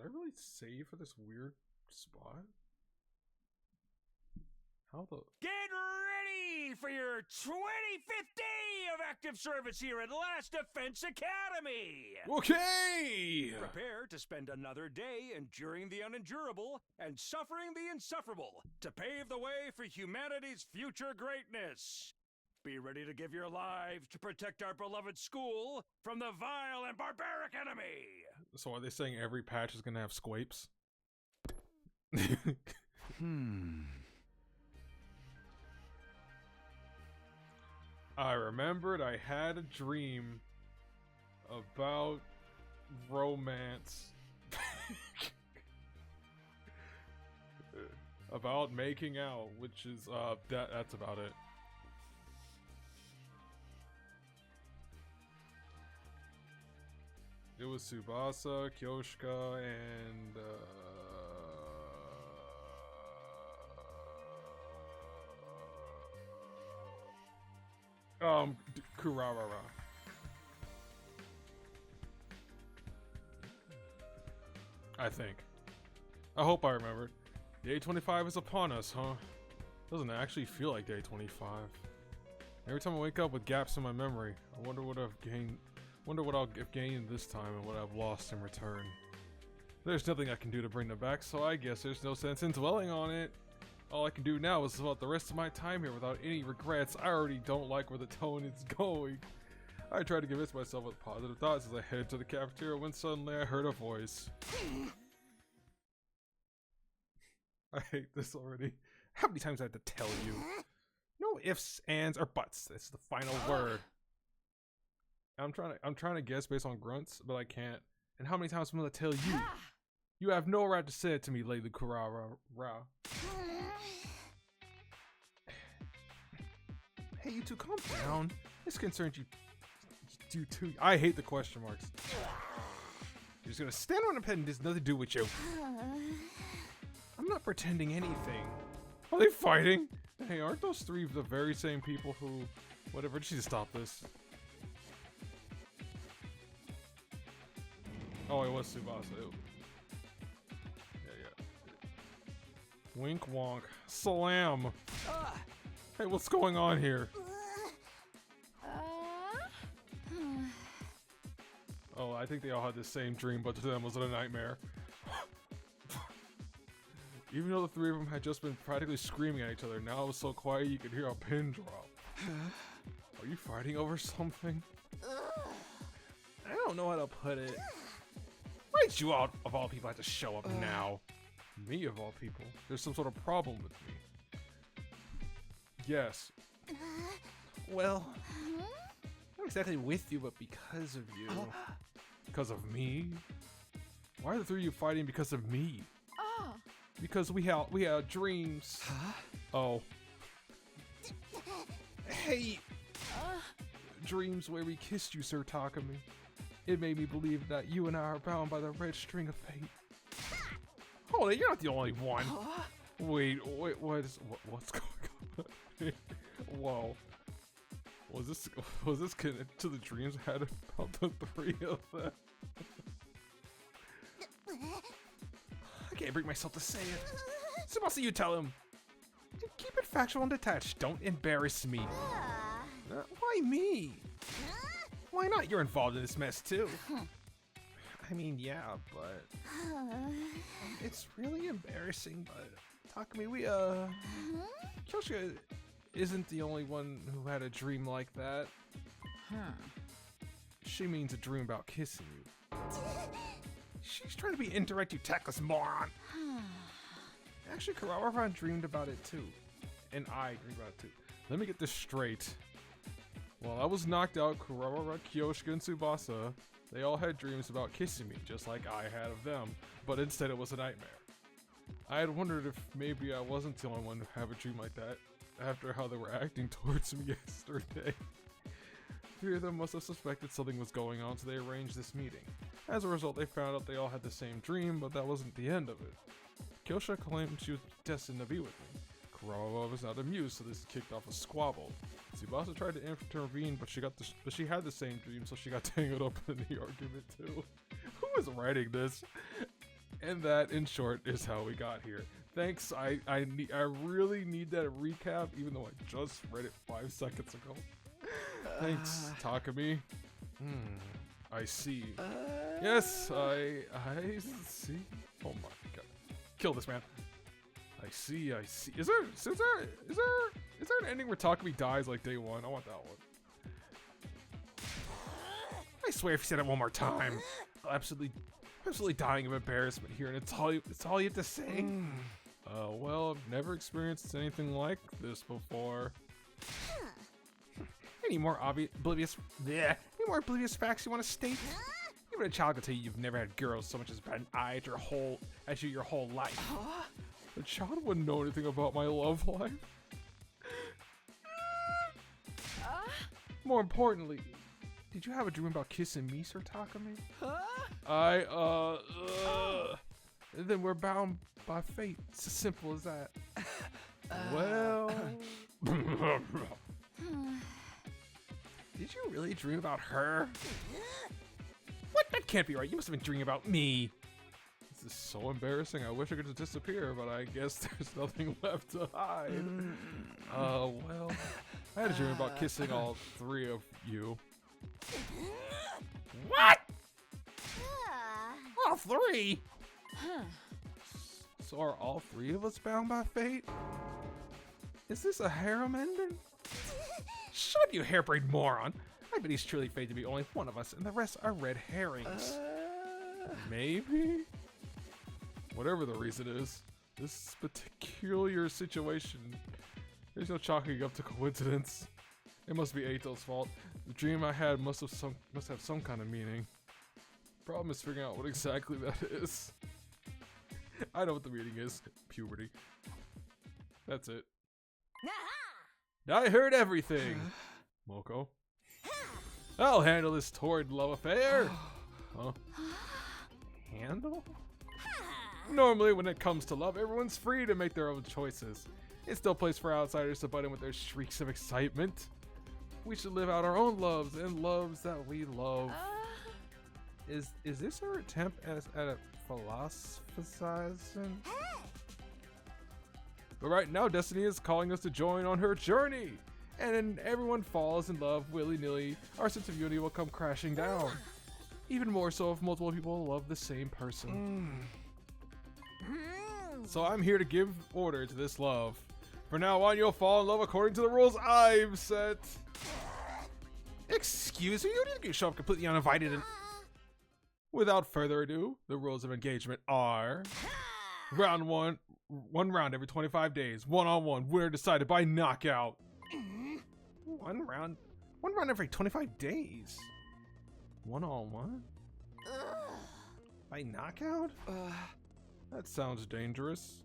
I really save for this weird spot? How the... Get ready for your 25th day of active service here at Last Defense Academy! Okay! Prepare to spend another day enduring the unendurable and suffering the insufferable to pave the way for humanity's future greatness. Be ready to give your lives to protect our beloved school from the vile and barbaric enemy! So are they saying every patch is gonna have squapes? I remembered I had a dream about romance. About making out, which is, that's about it. It was Tsubasa, Kyoshika, and, Kurarara. I think. I hope I remembered. Day 25 is upon us, huh? Doesn't actually feel like day 25. Every time I wake up with gaps in my memory, I wonder what I've gained. Wonder what I'll have gained this time and what I've lost in return. There's nothing I can do to bring them back, so I guess there's no sense in dwelling on it. All I can do now is about the rest of my time here without any regrets. I already don't like where the tone is going. I tried to convince myself with positive thoughts as I headed to the cafeteria when suddenly I heard a voice. I hate this already. How many times I have to tell you? No ifs, ands, or buts. This is the final word. I'm trying to guess based on grunts, but I can't. And how many times am I gonna tell you? You have no right to say it to me, Lady Kurara. Hey, you two, calm down. This concerns you too. I hate the question marks. You're just gonna stand on a pen and there's nothing to do with you. I'm not pretending anything. Are they fighting? Hey, aren't those three the very same people who... Whatever, just need to stop this. Oh, it was Tsubasa. Yeah. Wink wonk. Salam. Hey, what's going on here? Oh, I think they all had the same dream, but to them was it a nightmare. Even though the three of them had just been practically screaming at each other, now it was so quiet you could hear a pin drop. Are you fighting over something? I don't know how to put it. Why'd you all, of all people, have to show up now? Me, of all people? There's some sort of problem with me. Yes. Well, not exactly with you, but because of you. Because of me? Why are the three of you fighting because of me? Because we had dreams. Huh? Oh. Hey! Dreams where we kissed you, Sir Takumi. It made me believe that you and I are bound by the red string of fate. Hold it, you're not the only one. Wait, what's going on? Whoa. Was this connected to the dreams I had about the three of them? I can't bring myself to say it. Tsubasa, you tell him. Keep it factual and detached. Don't embarrass me. Why me? Why not? You're involved in this mess too. I mean, yeah, but it's really embarrassing. But Takumi, Kyoshika isn't the only one who had a dream like that. She means a dream about kissing you. She's trying to be indirect, you tactless moron. Actually, Kurara dreamed about it too. And I dreamed about it too. Let me get this straight. While I was knocked out, Kurara, Kyoshika, and Tsubasa, they all had dreams about kissing me, just like I had of them. But instead it was a nightmare. I had wondered if maybe I wasn't the only one to have a dream like that, after how they were acting towards me yesterday. Three of them must have suspected something was going on, so they arranged this meeting. As a result, they found out they all had the same dream, but that wasn't the end of it. Kyoshika claimed she was destined to be with me. Kurara was not amused, so this kicked off a squabble. Tsubasa tried to intervene, but she had the same dream, so she got tangled up in the argument too. Who is writing this? And that, in short, is how we got here. Thanks. I really need that recap, even though I just read it 5 seconds ago. Thanks, Takumi. I see. Yes, I see. Oh my god. Kill this man. I see. Is there an ending where Takumi dies like day 1? I want that one. I swear if you say that one more time, I'll absolutely dying of embarrassment here, and it's all you have to say. Well, I've never experienced anything like this before. Any more oblivious facts you want to state? Even a child can tell you you've never had girls so much as bat an eye at you your whole life. A child wouldn't know anything about my love life. More importantly, did you have a dream about kissing me, Sir Takumi? Then we're bound by fate. It's as simple as that. Well... Did you really dream about her? What? That can't be right. You must have been dreaming about me. This is so embarrassing. I wish I could just disappear, but I guess there's nothing left to hide. Well, I had a dream about kissing all 3 of you. What? All 3? So are all 3 of us bound by fate? Is this a harem ending? Shut up, you harebrained moron! I bet he's truly fated to be only one of us, and the rest are red herrings. Maybe? Whatever the reason is, this peculiar situation, there's no chalking up to coincidence. It must be Eito's fault. The dream I had must have some kind of meaning. Problem is figuring out what exactly that is. I know what the meaning is. Puberty. That's it. I heard everything. Moko. I'll handle this torrid love affair. Huh? Handle? Normally when it comes to love, everyone's free to make their own choices. It's no place for outsiders to butt in with their shrieks of excitement. We should live out our own loves and loves that we love. Is this our attempt at a philosophizing? But right now, Destiny is calling us to join on her journey. And then everyone falls in love willy-nilly. Our sense of unity will come crashing down. Even more so if multiple people love the same person. So I'm here to give order to this love. From now on, you'll fall in love according to the rules I've set. Excuse me? You didn't show up completely uninvited and... Without further ado, the rules of engagement are... Round 1. 1 round every 25 days. One-on-one. Winner decided by knockout. One round every 25 days. One-on-one? By knockout? That sounds dangerous.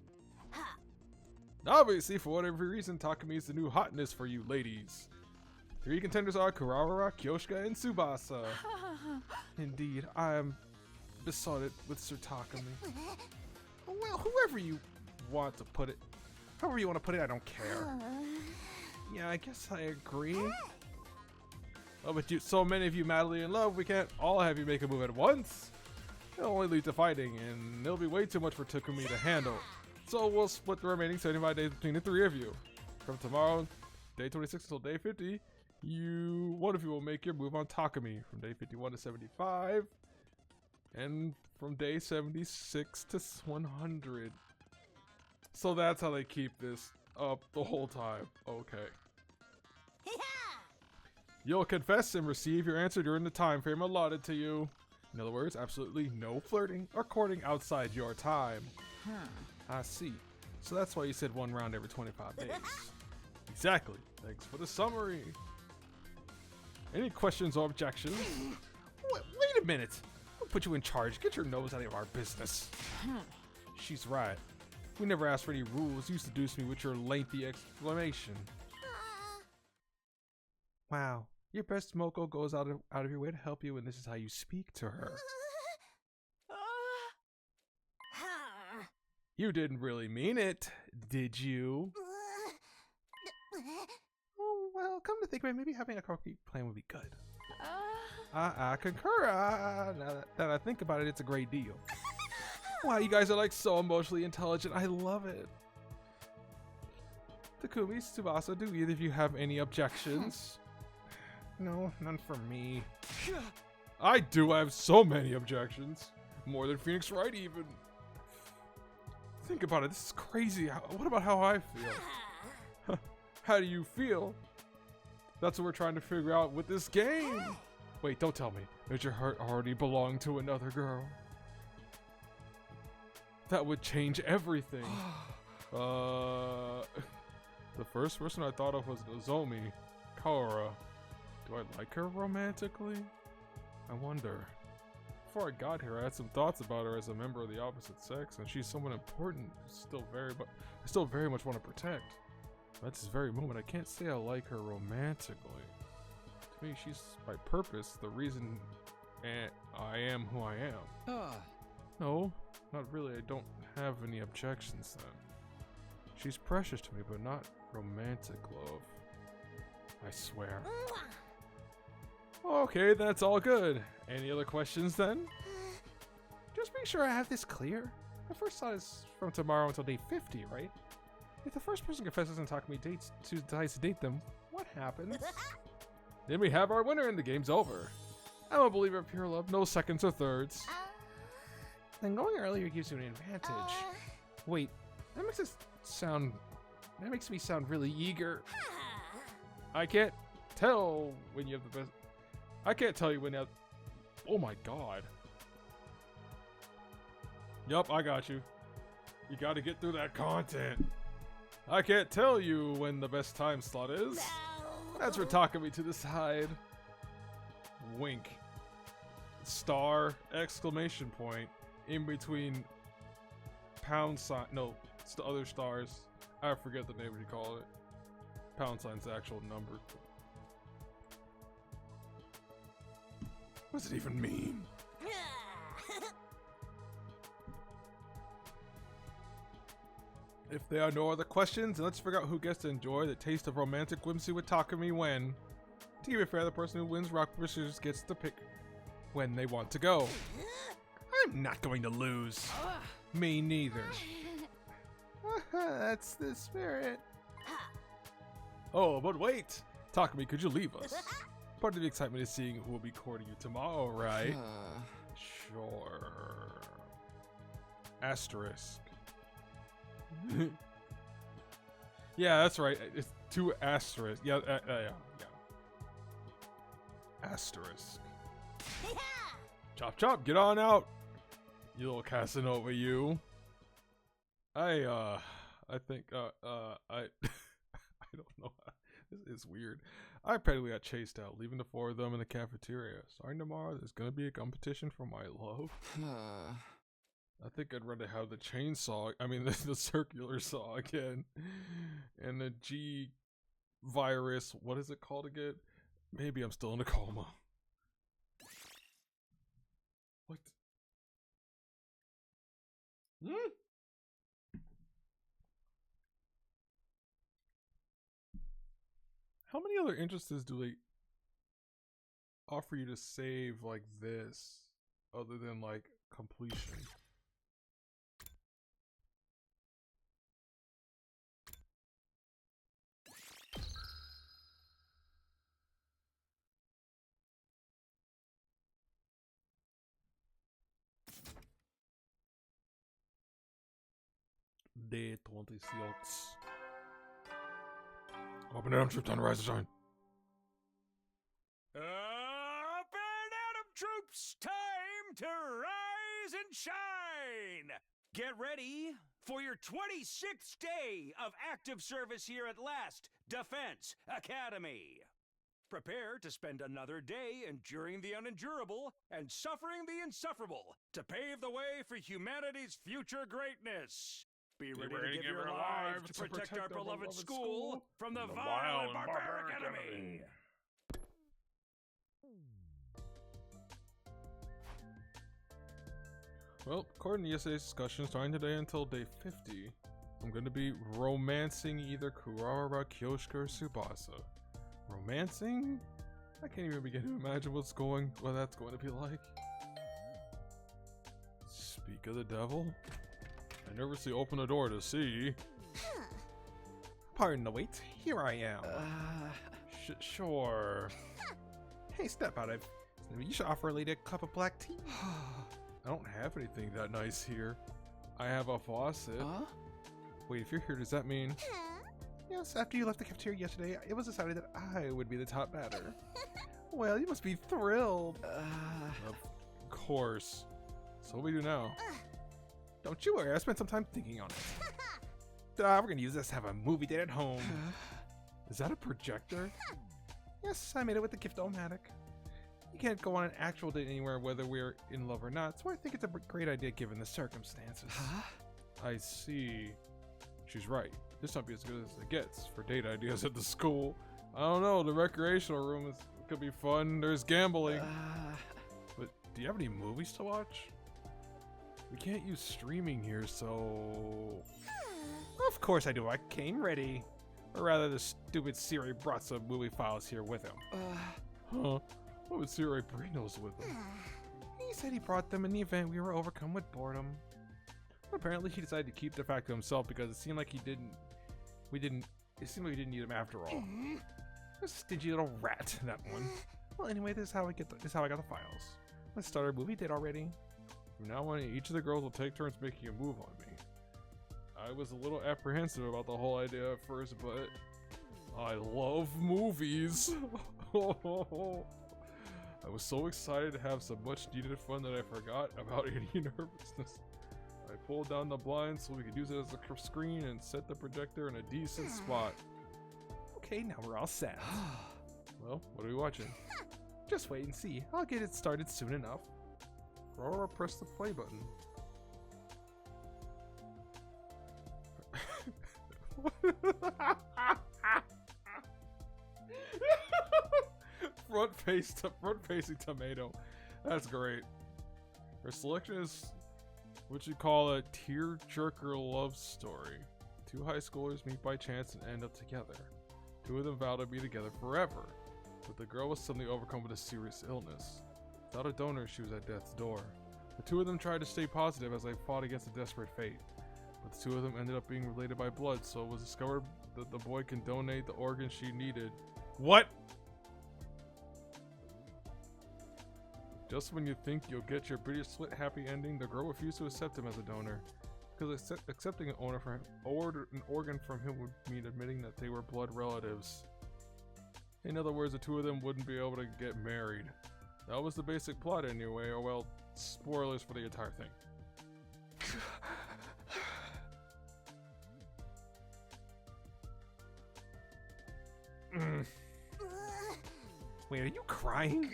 Obviously, for whatever reason, Takumi is the new hotness for you ladies. 3 contenders are Kuwabara, Kyoshika, and Tsubasa. Indeed, I am besotted with Sir Takumi. Well, however you want to put it. However you want to put it, I don't care. Yeah, I guess I agree. Oh, but so many of you madly in love, we can't all have you make a move at once. It'll only lead to fighting, and it'll be way too much for Takumi to handle. So we'll split the remaining 75 days between the 3 of you. From tomorrow, day 26 until day 50, one of you will make your move on Takumi from day 51 to 75, and from day 76 to 100. So that's how they keep this up the whole time. Okay. You'll confess and receive your answer during the time frame allotted to you. In other words, absolutely no flirting or courting outside your time. I see. So that's why you said 1 round every 25 days. Exactly. Thanks for the summary. Any questions or objections? Wait a minute. I'll put you in charge. Get your nose out of our business. She's right. We never asked for any rules. You seduced me with your lengthy explanation. Wow. Your best Moko goes out of your way to help you, and this is how you speak to her. You didn't really mean it, did you? Oh, well, come to think of it, maybe having a concrete plan would be good. I concur. Now that I think about it, it's a great deal. Wow, you guys are like so emotionally intelligent. I love it. Takumi, Tsubasa, do either of you have any objections? No, none for me. I do. I have so many objections. More than Phoenix Wright even. Think about it. This is crazy. What about how I feel? How do you feel? That's what we're trying to figure out with this game. Wait, don't tell me. Does your heart already belong to another girl? That would change everything. The first person I thought of was Nozomi Kaora. Do I like her romantically? I wonder. Before I got here, I had some thoughts about her as a member of the opposite sex, and she's someone important. I still very much want to protect. But at this very moment, I can't say I like her romantically. To me, she's by purpose the reason I am who I am. No, not really. I don't have any objections then. She's precious to me, but not romantic love. I swear. Okay, that's all good. Any other questions then? Just make sure I have this clear. The first thought is from tomorrow until day 50, right? If the first person confesses and Takumi decides to date them, what happens? Then we have our winner and the game's over. I'm a believer of pure love, no seconds or thirds. Then going earlier gives you an advantage. Wait, that makes me sound really eager. I can't tell when you have the best. I can't tell you when you have. Oh my god. Yup, I got you. You gotta get through that content. I can't tell you when the best time slot is. That's for Takumi to decide. Wink. Star, exclamation point, in between pound sign, no, it's the other stars. I forget the name you call it. Pound sign's the actual number. What does it even mean? If there are no other questions, then let's figure out who gets to enjoy the taste of romantic whimsy with Takumi when. To keep it fair, the person who wins rock, paper, scissors gets to pick when they want to go. I'm not going to lose. Me neither. That's the spirit. Oh, but wait! Takumi, could you leave us? Part of the excitement is seeing who will be courting you tomorrow, right? Sure. Asterisk. Yeah, that's right. It's 2 asterisks. Yeah. Asterisk. Chop chop, get on out. You little Casanova, you. I think, I don't know. This is weird. I practically got chased out, leaving the 4 of them in the cafeteria. Starting tomorrow, there's gonna be a competition for my love. I think I'd rather have the chainsaw, the circular saw again. And the G virus, what is it called again? Maybe I'm still in a coma. What? How many other interests do they offer you to save like this, other than like completion? Day 26. Open it up, trip time to rise and shine. Up and Atom troops, time to rise and shine! Get ready for your 26th day of active service here at Last Defense Academy. Prepare to spend another day enduring the unendurable and suffering the insufferable to pave the way for humanity's future greatness. Be ready to give your lives to protect our beloved school from the vile and barbaric enemy. Well, according to yesterday's discussion, starting today until day 50, I'm going to be romancing either Kurara, Kyoshika, or Tsubasa. Romancing? I can't even begin to imagine what that's going to be like. Speak of the devil? I nervously open the door to see. Pardon the wait, here I am. Sure. Hey, step out of. You should offer a lady a cup of black tea. I don't have anything that nice here. I have a faucet. Huh? Wait, if you're here, does that mean? Yes, after you left the cafeteria yesterday, it was decided that I would be the top batter. Well, you must be thrilled. Of course. So what do we do now? Don't you worry, I spent some time thinking on it. We're gonna use this to have a movie date at home. Is that a projector? Yes, I made it with the Gift-O-Matic. You can't go on an actual date anywhere whether we're in love or not, so I think it's a great idea given the circumstances. Huh? I see. She's right. This might be as good as it gets for date ideas at the school. I don't know, the recreational room could be fun. There's gambling. But do you have any movies to watch? We can't use streaming here, so... Of course I do. I came ready. Or rather, the stupid Siri brought some movie files here with him. Huh? What would Siri bring those with him? He said he brought them in the event we were overcome with boredom. Apparently he decided to keep the fact to himself because it seemed like it seemed like we didn't need him after all. A stingy little rat, that one. Well, anyway, this is how I got the files. Let's start our movie date already. From now on, each of the girls will take turns making a move on me. I was a little apprehensive about the whole idea at first, but I love movies. I was so excited to have some much needed fun that I forgot about any nervousness. I pulled down the blinds so we could use it as a screen and set the projector in a decent spot. Okay, now we're all set. Well, what are we watching? Just wait and see. I'll get it started soon enough. Aurora, press the play button. front facing tomato. That's great. Her selection is what you call a tear-jerker love story. Two high schoolers meet by chance and end up together. Two of them vow to be together forever, but the girl was suddenly overcome with a serious illness. Without a donor, she was at death's door. The two of them tried to stay positive as they fought against a desperate fate, but the two of them ended up being related by blood, so it was discovered that the boy can donate the organ she needed. What? Just when you think you'll get your bittersweet happy ending, the girl refused to accept him as a donor, because accepting an organ from him would mean admitting that they were blood relatives. In other words, the two of them wouldn't be able to get married. That was the basic plot anyway, or well, spoilers for the entire thing. Wait, are you crying?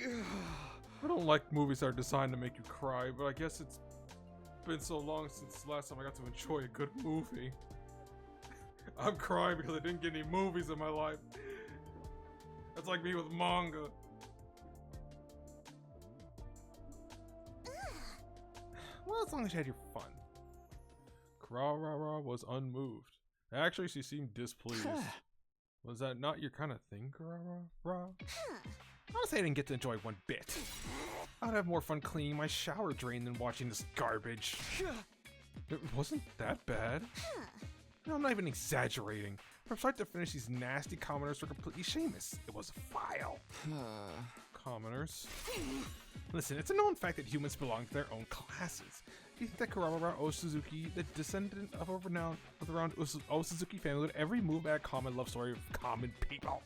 I don't like movies that are designed to make you cry, but I guess it's been so long since the last time I got to enjoy a good movie. I'm crying because I didn't get any movies in my life. That's like me with manga. Well, as long as you had your fun. Kurara was unmoved. Actually, she seemed displeased. Was that not your kind of thing, Kurara? Honestly, I didn't get to enjoy one bit. I'd have more fun cleaning my shower drain than watching this garbage. It wasn't that bad. No, I'm not even exaggerating. From start to finish, these nasty commoners were completely shameless. It was vile. Commoners? Listen, it's a known fact that humans belong to their own classes. Do you think that Kurara Osuzuki, the descendant of a renowned Osuzuki family, would ever move at a common love story of common people?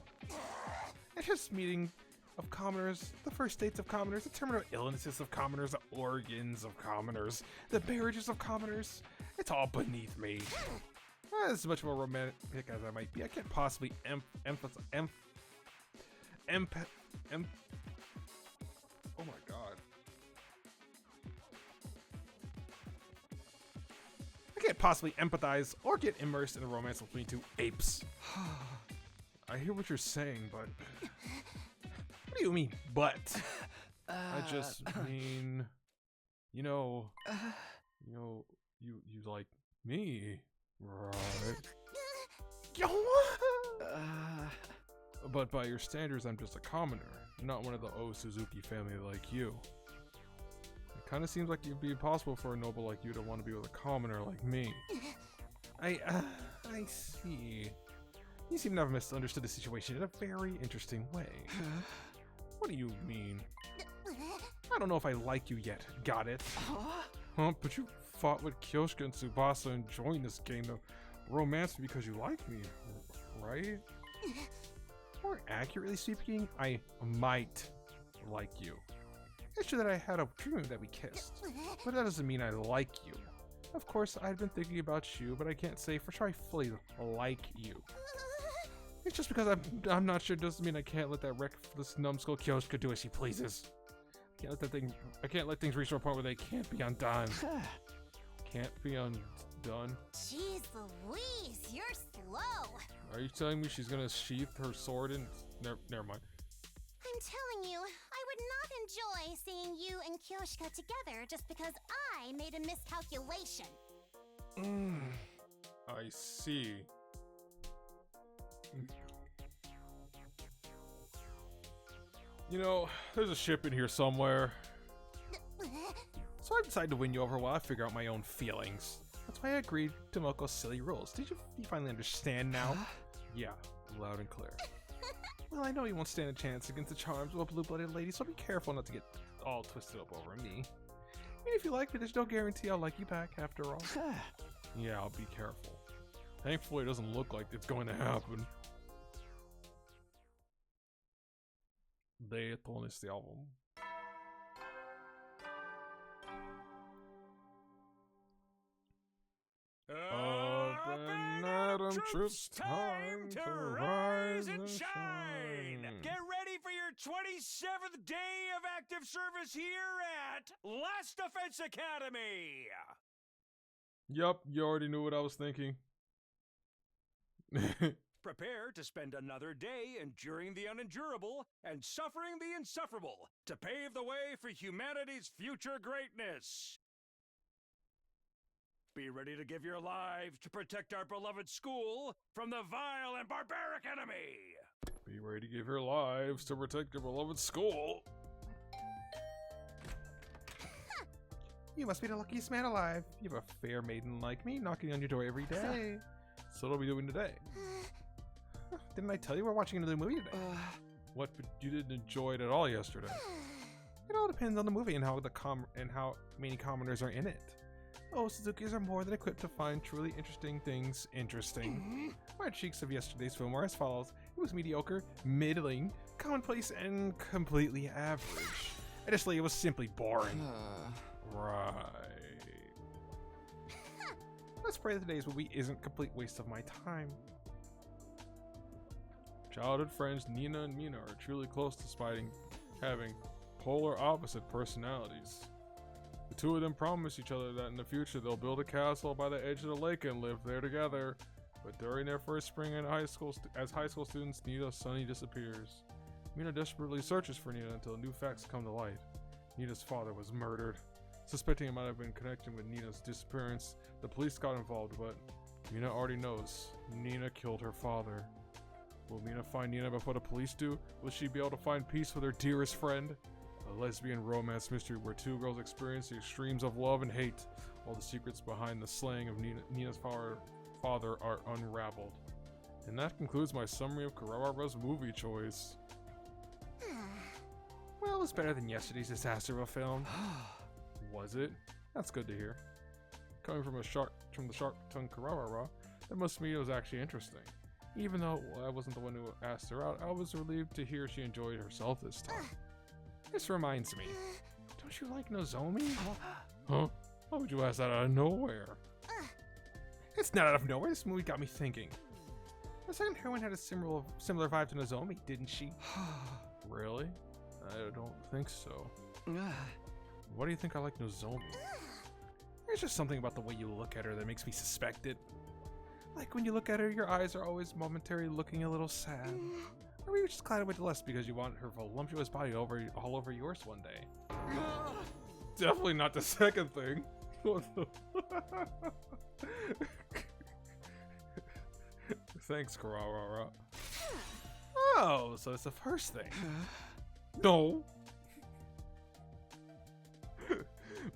It's just meeting of commoners, the first states of commoners, the terminal illnesses of commoners, the organs of commoners, the marriages of commoners. It's all beneath me. As much of a romantic as I might be, I can't possibly oh my god. I can't possibly empathize or get immersed in a romance between two apes. I hear what you're saying, but... What do you mean, but? I just mean... You like me, right? But by your standards, I'm just a commoner, not one of the Osuzuki family like you. Kind of seems like it'd be impossible for a noble like you to want to be with a commoner like me. I see. You seem to have misunderstood the situation in a very interesting way. What do you mean? I don't know if I like you yet. Got it? Huh? But you fought with Kyoshka and Tsubasa and joined this game to romance me because you like me, right? More accurately speaking, I might like you. It's true that I had a dream that we kissed, but that doesn't mean I like you. Of course, I've been thinking about you, but I can't say for sure I fully like you. It's just because I'm not sure doesn't mean I can't let that reckless numbskull Kyoshka do as she pleases. I can't let things reach to a point where they can't be undone. Can't be undone? Jeez Louise, you're slow. Are you telling me she's gonna sheath her sword and... Never mind. I'm telling you, I would not enjoy seeing you and Kyoshka together just because I made a miscalculation. I see. You know, there's a ship in here somewhere. So I decided to win you over while I figure out my own feelings. That's why I agreed to Moko's silly rules. Did you finally understand now? Yeah, loud and clear. Well, I know you won't stand a chance against the charms of a blue-blooded lady, so be careful not to get all twisted up over me. And if you like me, there's no guarantee I'll like you back after all. Yeah, I'll be careful. Thankfully, it doesn't look like it's going to happen. Det är neste album. Troops, time to rise and shine! Get ready for your 27th day of active service here at Last Defense Academy! Yup, you already knew what I was thinking. Prepare to spend another day enduring the unendurable and suffering the insufferable to pave the way for humanity's future greatness. Be ready to give your lives to protect our beloved school from the vile and barbaric enemy. Be ready to give your lives to protect your beloved school. You must be the luckiest man alive. You have a fair maiden like me knocking on your door every day. So what are we doing today? Didn't I tell you we're watching another movie today? What? But you didn't enjoy it at all yesterday. It all depends on the movie and how many commoners are in it. Oh, Suzukis are more than equipped to find truly interesting things interesting. My critiques of yesterday's film were as follows. It was mediocre, middling, commonplace, and completely average. Additionally, it was simply boring. Right. Let's pray that today's movie isn't a complete waste of my time. Childhood friends Nina and Mina are truly close to having polar opposite personalities. The two of them promise each other that in the future they'll build a castle by the edge of the lake and live there together. But during their first spring in high school, as high school students, Nina suddenly disappears. Mina desperately searches for Nina until new facts come to light. Nina's father was murdered. Suspecting it might have been connected with Nina's disappearance, the police got involved, but Mina already knows. Nina killed her father. Will Mina find Nina before the police do? Will she be able to find peace with her dearest friend? A lesbian romance mystery where two girls experience the extremes of love and hate, while the secrets behind the slaying of Nina's father are unraveled. And that concludes my summary of Kurohara's movie choice. Well, it was better than yesterday's disaster of a film. Was it? That's good to hear. Coming from the sharp-tongued Kurohara, that must mean it was actually interesting. Even though I wasn't the one who asked her out, I was relieved to hear she enjoyed herself this time. This reminds me. Don't you like Nozomi? Huh? Why would you ask that out of nowhere? It's not out of nowhere. This movie got me thinking. The second heroine had a similar vibe to Nozomi, didn't she? Really? I don't think so. Why do you think I like Nozomi? There's just something about the way you look at her that makes me suspect it. Like when you look at her, your eyes are always momentarily looking a little sad. Or maybe just clouded with lust because you want her voluptuous body all over yours one day. Definitely not the second thing. Thanks, Kurohara. Oh, so it's the first thing. No.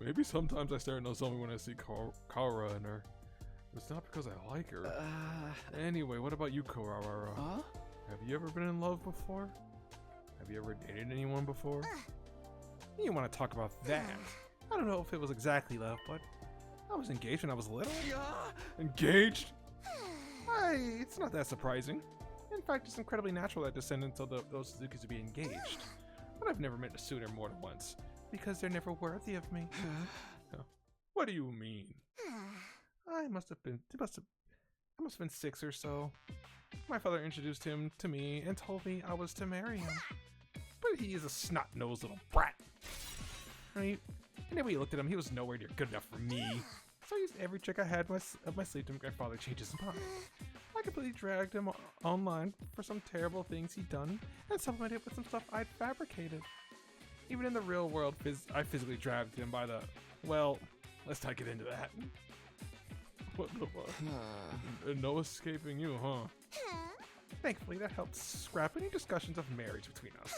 Maybe sometimes I stare at Nozomi when I see Kaora in her. It's not because I like her. Anyway, what about you, Kaora? Huh? Have you ever been in love before? Have you ever dated anyone before? You want to talk about that? I don't know if it was exactly love, but I was engaged when I was little. Engaged? It's not that surprising. In fact, it's incredibly natural that descendants of those Suzukis would be engaged. But I've never met a suitor more than once, because they're never worthy of me. What do you mean? I must have been 6 or so. My father introduced him to me and told me I was to marry him. But he is a snot-nosed little brat. Right? And then we looked at him, he was nowhere near good enough for me. So I used every trick I had up my sleeve to make my father change his mind. I completely dragged him online for some terrible things he'd done and supplemented it with some stuff I'd fabricated. Even in the real world, I physically dragged him by the... Well, let's not get into that. What the fuck? No escaping you, huh? Thankfully, that helped scrap any discussions of marriage between us.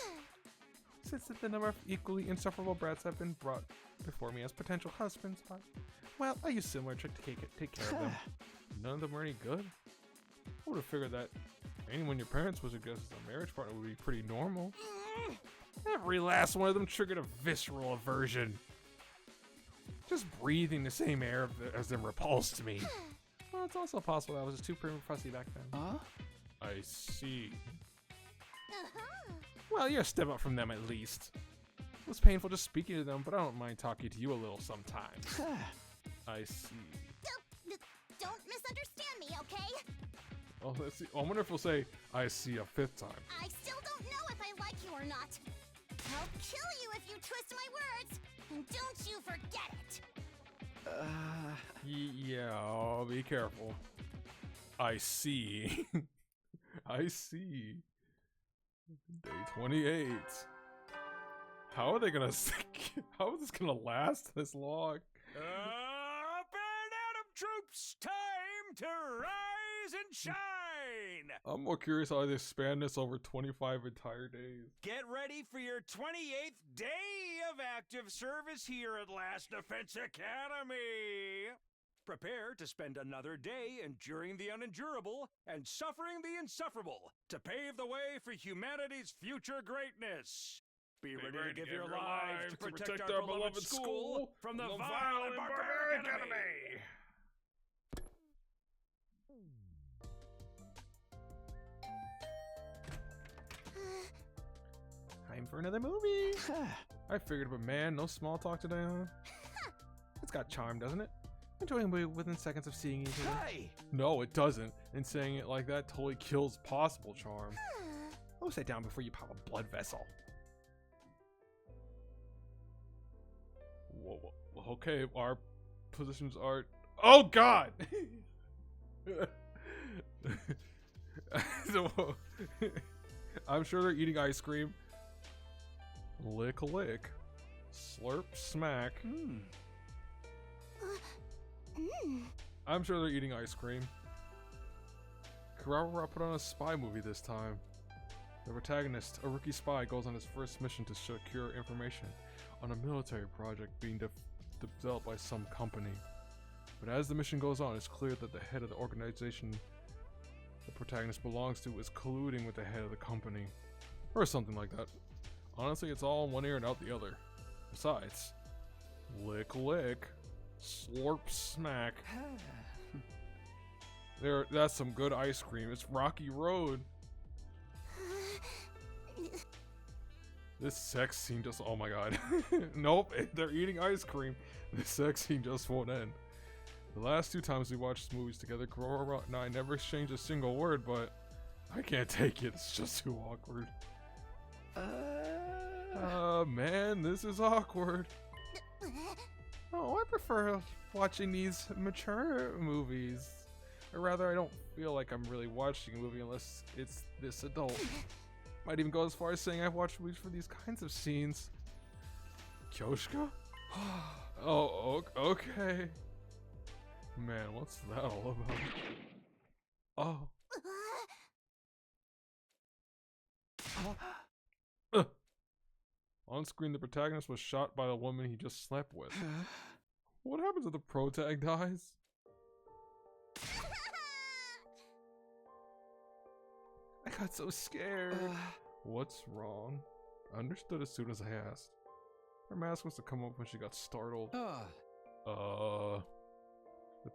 Since the number of equally insufferable brats have been brought before me as potential husbands, well, I used a similar trick to take care of them. None of them were any good. I would have figured that anyone your parents would suggest as a marriage partner would be pretty normal. Every last one of them triggered a visceral aversion. Just breathing the same air as them repulsed me. Well, it's also possible I was just too prim and fussy back then. Huh? I see. Well, you're a step up from them at least. It was painful just speaking to them, but I don't mind talking to you a little sometimes. I see. Don't misunderstand me, okay? Oh, let's see. I wonder if we'll say, I see a 5th time. I still don't know if I like you or not. I'll kill you if you twist my words, and don't you forget it. Yeah, oh, be careful. I see. I see. Day 28. How are they gonna how is this gonna last this long? Up and Adam troops, time to rise and shine! I'm more curious how they span this over 25 entire days. Get ready for your 28th day of active service here at Last Defense Academy! Prepare to spend another day enduring the unendurable and suffering the insufferable to pave the way for humanity's future greatness. Be ready to give your lives to protect our beloved school from the vile and barbaric enemy! Time for another movie. I figured, but man, no small talk today, huh? It's got charm, doesn't it? Enjoying a movie within seconds of seeing each other. Hey! No, it doesn't. And saying it like that totally kills possible charm. Go sit down before you pop a blood vessel. Whoa, okay, our positions are... Oh, God! I'm sure they're eating ice cream. Lick, lick. Slurp, smack. I'm sure they're eating ice cream. Kuroura put on a spy movie this time. The protagonist, a rookie spy, goes on his first mission to secure information on a military project being developed by some company. But as the mission goes on, it's clear that the head of the organization the protagonist belongs to is colluding with the head of the company. Or something like that. Honestly, it's all in one ear and out the other. Besides, lick lick, slurp smack. That's some good ice cream. It's Rocky Road. This sex scene just, oh my god. Nope, they're eating ice cream. This sex scene just won't end. The last 2 times we watched movies together, Kuroura and I never exchanged a single word, but I can't take it. It's just too awkward. Man, this is awkward. Oh, I prefer watching these mature movies. Or rather, I don't feel like I'm really watching a movie unless it's this adult. Might even go as far as saying I've watched movies for these kinds of scenes. Kyoshika? Oh, okay. Man, what's that all about? Oh. On screen, the protagonist was shot by the woman he just slept with. What happens if the protag dies? I got so scared. What's wrong? I understood as soon as I asked. Her mask must have come up when she got startled. I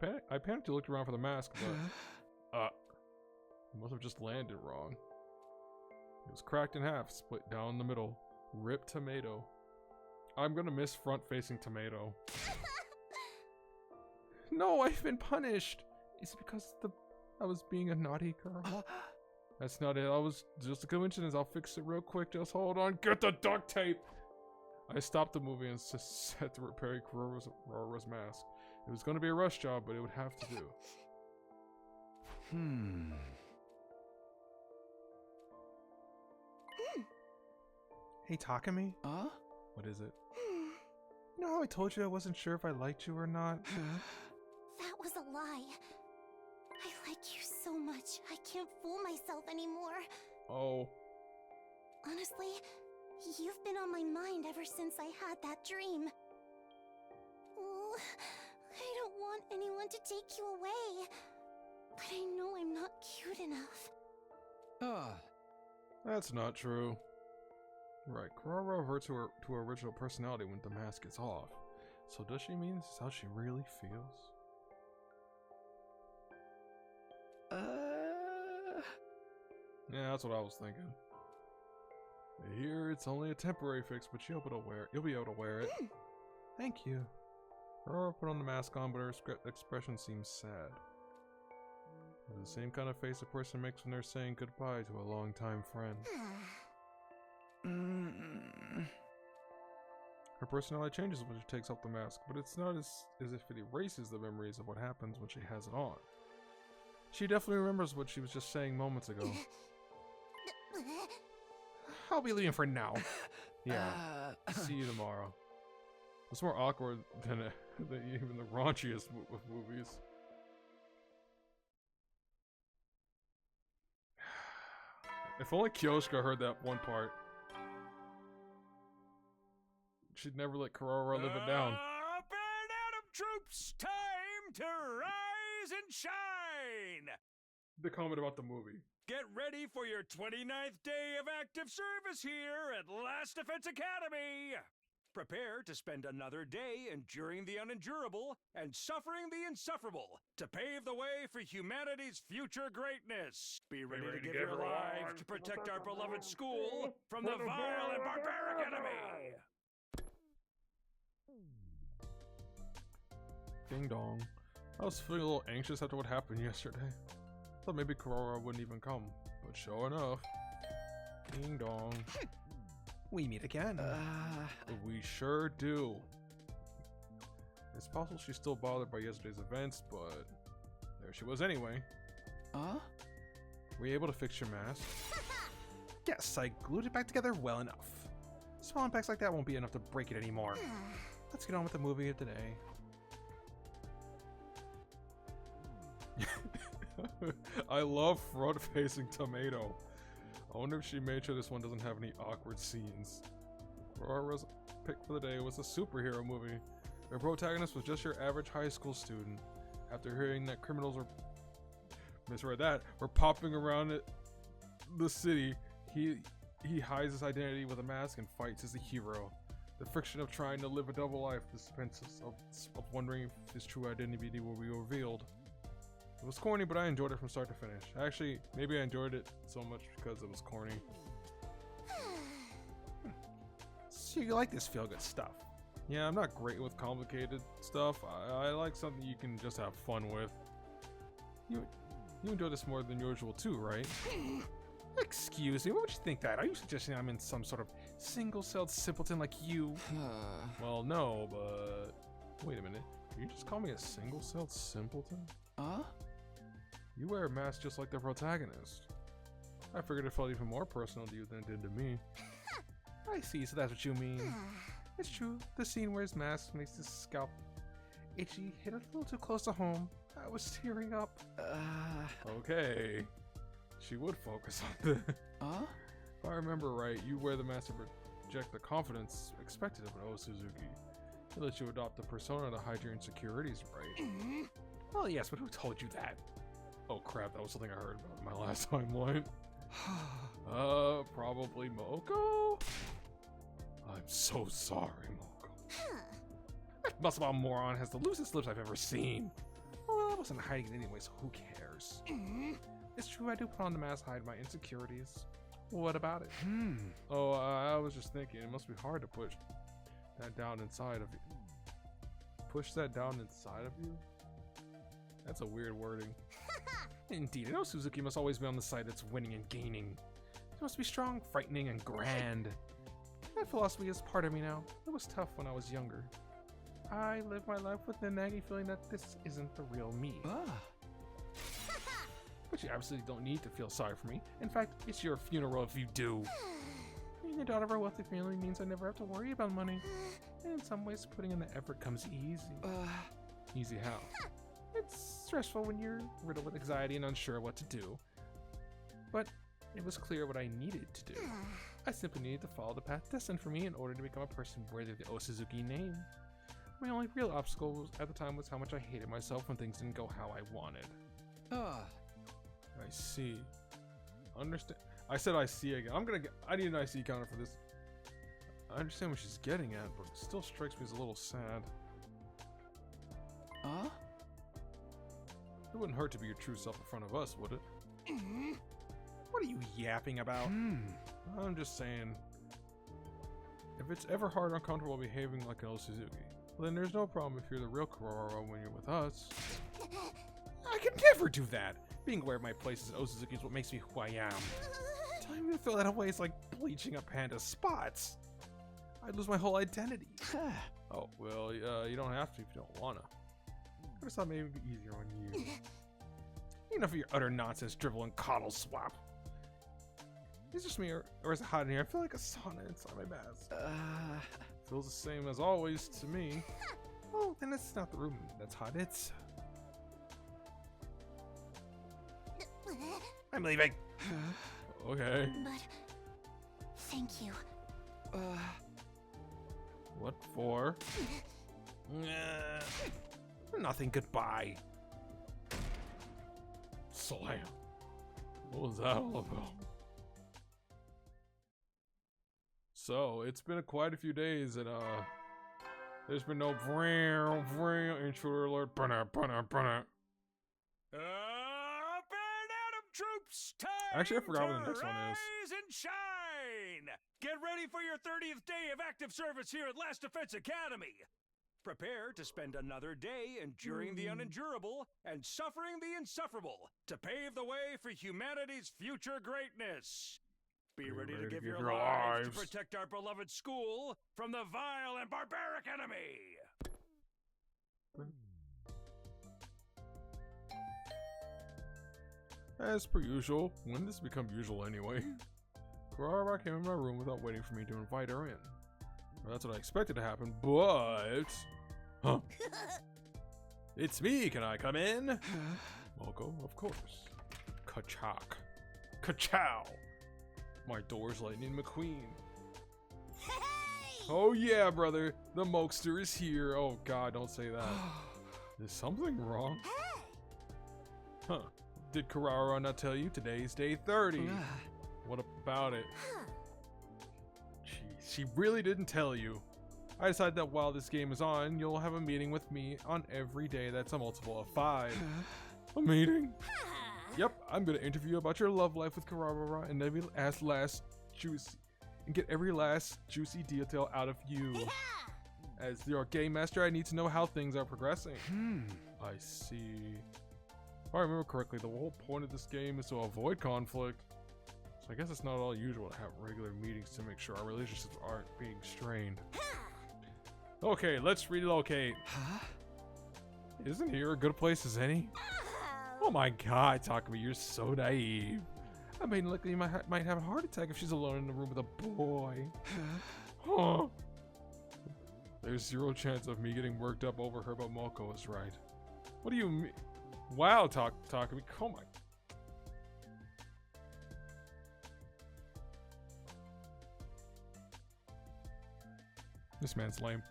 panicked and looked around for the mask, but it must have just landed wrong. It was cracked in half, split down the middle. Ripped tomato. I'm gonna miss front-facing tomato. No, I've been punished. Is it because I was being a naughty girl? That's not it. I was just a coincidence. I'll fix it real quick. Just hold on. Get the duct tape. I stopped the movie and set to repairing Kurora's mask. It was going to be a rush job, but it would have to do. Hey, Takumi? What is it? No, I told you I wasn't sure if I liked you or not. That was a lie. I like you so much, I can't fool myself anymore. Oh. Honestly, you've been on my mind ever since I had that dream. Oh, I don't want anyone to take you away. But I know I'm not cute enough. That's not true. Right, Kurara reverts to her original personality when the mask is off. So does she mean this is how she really feels? Yeah, that's what I was thinking. Here, it's only a temporary fix, but you'll be able to wear it. Thank you. Kurara put on the mask on, but her expression seems sad. It was the same kind of face a person makes when they're saying goodbye to a longtime friend. Her personality changes when she takes off the mask, but it's not as if it erases the memories of what happens when she has it on. She definitely remembers what she was just saying moments ago. I'll be leaving for now. Yeah. See you tomorrow. It's more awkward than even the raunchiest of movies. If only Kyoshka heard that one part. She'd never let Kurara live it down. Up and Atom troops, time to rise and shine! The comment about the movie. Get ready for your 29th day of active service here at Last Defense Academy! Prepare to spend another day enduring the unendurable and suffering the insufferable to pave the way for humanity's future greatness. Be ready to give your lives to protect our beloved school from the vile and barbaric enemy! Ding dong. I was feeling a little anxious after what happened yesterday. Thought maybe Kurara wouldn't even come, but sure enough. Ding dong. We meet again. We sure do. It's possible she's still bothered by yesterday's events, but there she was anyway. Were you able to fix your mask? Yes, I glued it back together well enough. Small impacts like that won't be enough to break it anymore. Let's get on with the movie of today. I love front-facing tomato. I wonder if she made sure this one doesn't have any awkward scenes. Kurara's pick for the day was a superhero movie. Their protagonist was just your average high school student. After hearing that criminals were popping around the city, he hides his identity with a mask and fights as a hero. The friction of trying to live a double life, the suspense of wondering if his true identity will be revealed. It was corny, but I enjoyed it from start to finish. Actually, maybe I enjoyed it so much because it was corny. So you like this feel-good stuff? Yeah, I'm not great with complicated stuff. I like something you can just have fun with. You enjoy this more than usual too, right? Excuse me, what would you think that? Are you suggesting I'm in some sort of single-celled simpleton like you? Well, no, but... Wait a minute. You just call me a single-celled simpleton? You wear a mask just like the protagonist. I figured it felt even more personal to you than it did to me. I see, so that's what you mean. It's true, the scene where his mask makes his scalp itchy hit a little too close to home. I was tearing up. Okay. She would focus on the... If I remember right, you wear the mask to project the confidence expected of an Osuzuki. He lets you adopt the persona to hide your insecurities, right? Well, yes, but who told you that? Oh crap, that was something I heard about in my last timeline. Probably Moko? I'm so sorry, Moko. That muscle moron has the loosest lips I've ever seen. Well, I wasn't hiding it anyway, so who cares? It's true, I do put on the mask to hide my insecurities. What about it? Oh, I was just thinking, it must be hard to push that down inside of you. Push that down inside of you? That's a weird wording. Indeed, I know Suzuki must always be on the side that's winning and gaining. He must be strong, frightening, and grand. That philosophy is part of me now. It was tough when I was younger. I live my life with the nagging feeling that this isn't the real me. But you absolutely don't need to feel sorry for me. In fact, it's your funeral if you do. Being the daughter of a wealthy family means I never have to worry about money. And in some ways, putting in the effort comes easy. Easy how? It's stressful when you're riddled with anxiety and unsure what to do. But it was clear what I needed to do. I simply needed to follow the path destined for me in order to become a person worthy of the Osuzuki name. My only real obstacle at the time was how much I hated myself when things didn't go how I wanted. I see. Understand. I said I see again. I need an IC counter for this. I understand what she's getting at, but it still strikes me as a little sad. It wouldn't hurt to be your true self in front of us, would it? What are you yapping about? I'm just saying. If it's ever hard or uncomfortable behaving like an Osuzuki, well, then there's no problem if you're the real Kurara when you're with us. I could never do that! Being aware of my place as Osuzuki is what makes me who I am. Telling me to throw that away is like bleaching a panda's spots. I'd lose my whole identity. Oh, well, you don't have to if you don't wanna. I just thought maybe it'd be easier on you. Enough of your utter nonsense, dribble and coddle swap. Is it just me or is it hot in here? I feel like a sauna inside my mask. Feels the same as always to me. Oh, then it's not the room that's hot, it's... I'm leaving. Okay. But thank you. What for? Nothing, goodbye. Slam. What was that all about? So, it's been quite a few days and there's been no intruder alert. Troops, time actually, I forgot what the to next one is. rise and shine! Get ready for your 30th day of active service here at Last Defense Academy. Prepare to spend another day enduring the unendurable and suffering the insufferable to pave the way for humanity's future greatness. Be ready to give your lives to protect our beloved school from the vile and barbaric enemy. As per usual, when did this become usual anyway? Kurara came in my room without waiting for me to invite her in. Well, that's what I expected to happen, but... Huh? It's me, can I come in? Moko, of course. Kachak. Kachow! My door's Lightning McQueen. Hey! Oh yeah, brother, the Mokester is here. Oh god, don't say that. Is something wrong? Huh. Did Kurara not tell you today's day 30? What about it? Jeez, she really didn't tell you. I decided that while this game is on, you'll have a meeting with me on every day that's a multiple of 5. A meeting? Yep, I'm gonna interview you about your love life with Kurara and get every last juicy detail out of you. As your game master, I need to know how things are progressing. I see. If I remember correctly, the whole point of this game is to avoid conflict. So I guess it's not all usual to have regular meetings to make sure our relationships aren't being strained. Okay, let's relocate. Isn't here a good place as any? Oh my god, Takumi, you're so naive. I mean, look, you might have a heart attack if she's alone in the room with a boy. Huh? There's 0 chance of me getting worked up over her, but Moko is right. What do you mean? Wow, Takumi, oh my. This man's lame.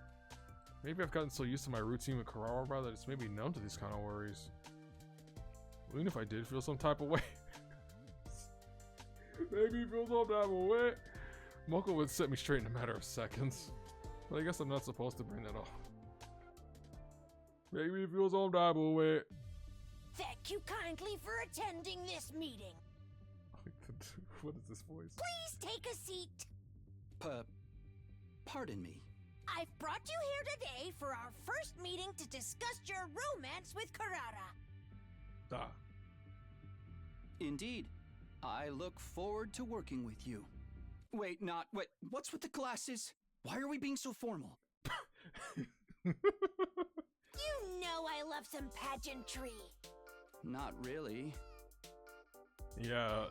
Maybe I've gotten so used to my routine with Kurara that it's made me numb to these kind of worries. Even if I did feel some type of way. Maybe feel some type of way. Moko would set me straight in a matter of seconds. But I guess I'm not supposed to bring that up. Maybe feel some type of way. Thank you kindly for attending this meeting. What is this voice? Please take a seat. Pardon me. I've brought you here today for our first meeting to discuss your romance with Kurara. Ah. Indeed. I look forward to working with you. Wait, what's with the glasses? Why are we being so formal? You know I love some pageantry. Not really. Yeah,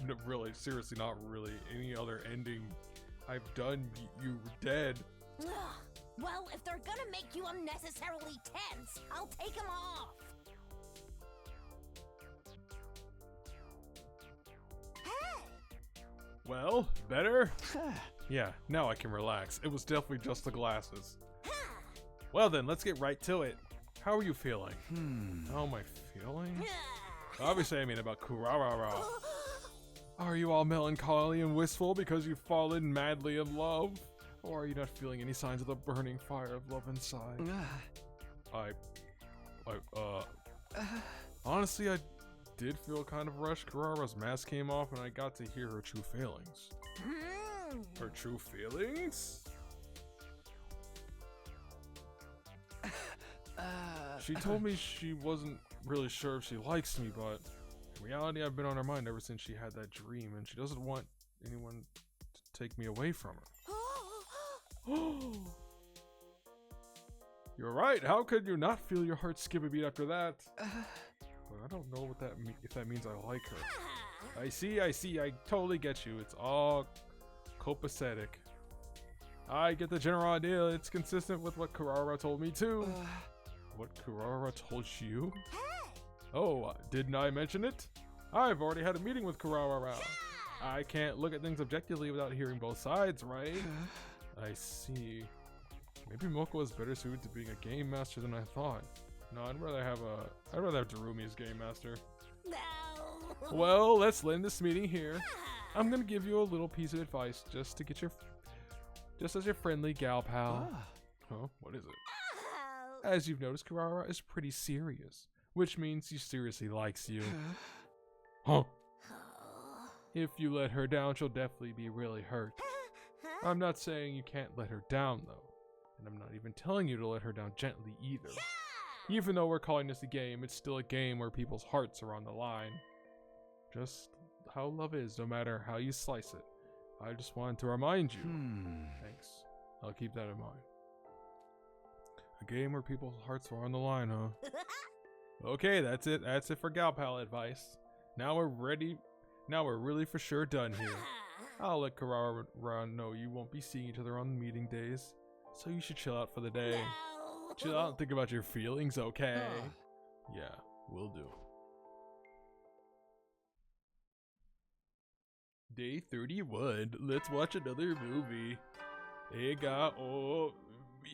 no, really, seriously, not really. Any other ending I've done, you were dead. Ugh. Well, if they're gonna make you unnecessarily tense, I'll take them off. Hey! Well, better? Yeah, now I can relax. It was definitely just the glasses. Well then, let's get right to it. How are you feeling? How am I feeling? Obviously I mean about Kurara. Are you all melancholy and wistful because you've fallen madly in love? Or are you not feeling any signs of the burning fire of love inside? Honestly, I did feel kind of rushed. Kurara's mask came off and I got to hear her true feelings. Her true feelings? She told me she wasn't really sure if she likes me, but in reality I've been on her mind ever since she had that dream, and she doesn't want anyone to take me away from her. You're right, how could you not feel your heart skip a beat after that? But I don't know what that if that means I like her. I see, I totally get you. It's all copacetic. I get the general idea. It's consistent with what Kurara told me too. What Kurara told you? Oh, didn't I mention it? I've already had a meeting with Kurara. I can't look at things objectively without hearing both sides, right? I see. Maybe Moko is better suited to being a game master than I thought. No, I'd rather have Darumi as game master. No. Well, let's end this meeting here. I'm gonna give you a little piece of advice just as your friendly gal pal. Huh? What is it? As you've noticed, Kurara is pretty serious, which means she seriously likes you. Huh? If you let her down, she'll definitely be really hurt. I'm not saying you can't let her down, though. And I'm not even telling you to let her down gently either. Even though we're calling this a game, it's still a game where people's hearts are on the line. Just how love is, no matter how you slice it. I just wanted to remind you. Thanks. I'll keep that in mind. A game where people's hearts are on the line, huh? Okay, that's it. That's it for gal pal advice. Now we're ready. Now we're really for sure done here. I'll let Kurara know you won't be seeing each other on meeting days, so you should chill out for the day. No. Chill out and think about your feelings, okay? Yeah, will do. Day 31. Let's watch another movie. Ega o vivas.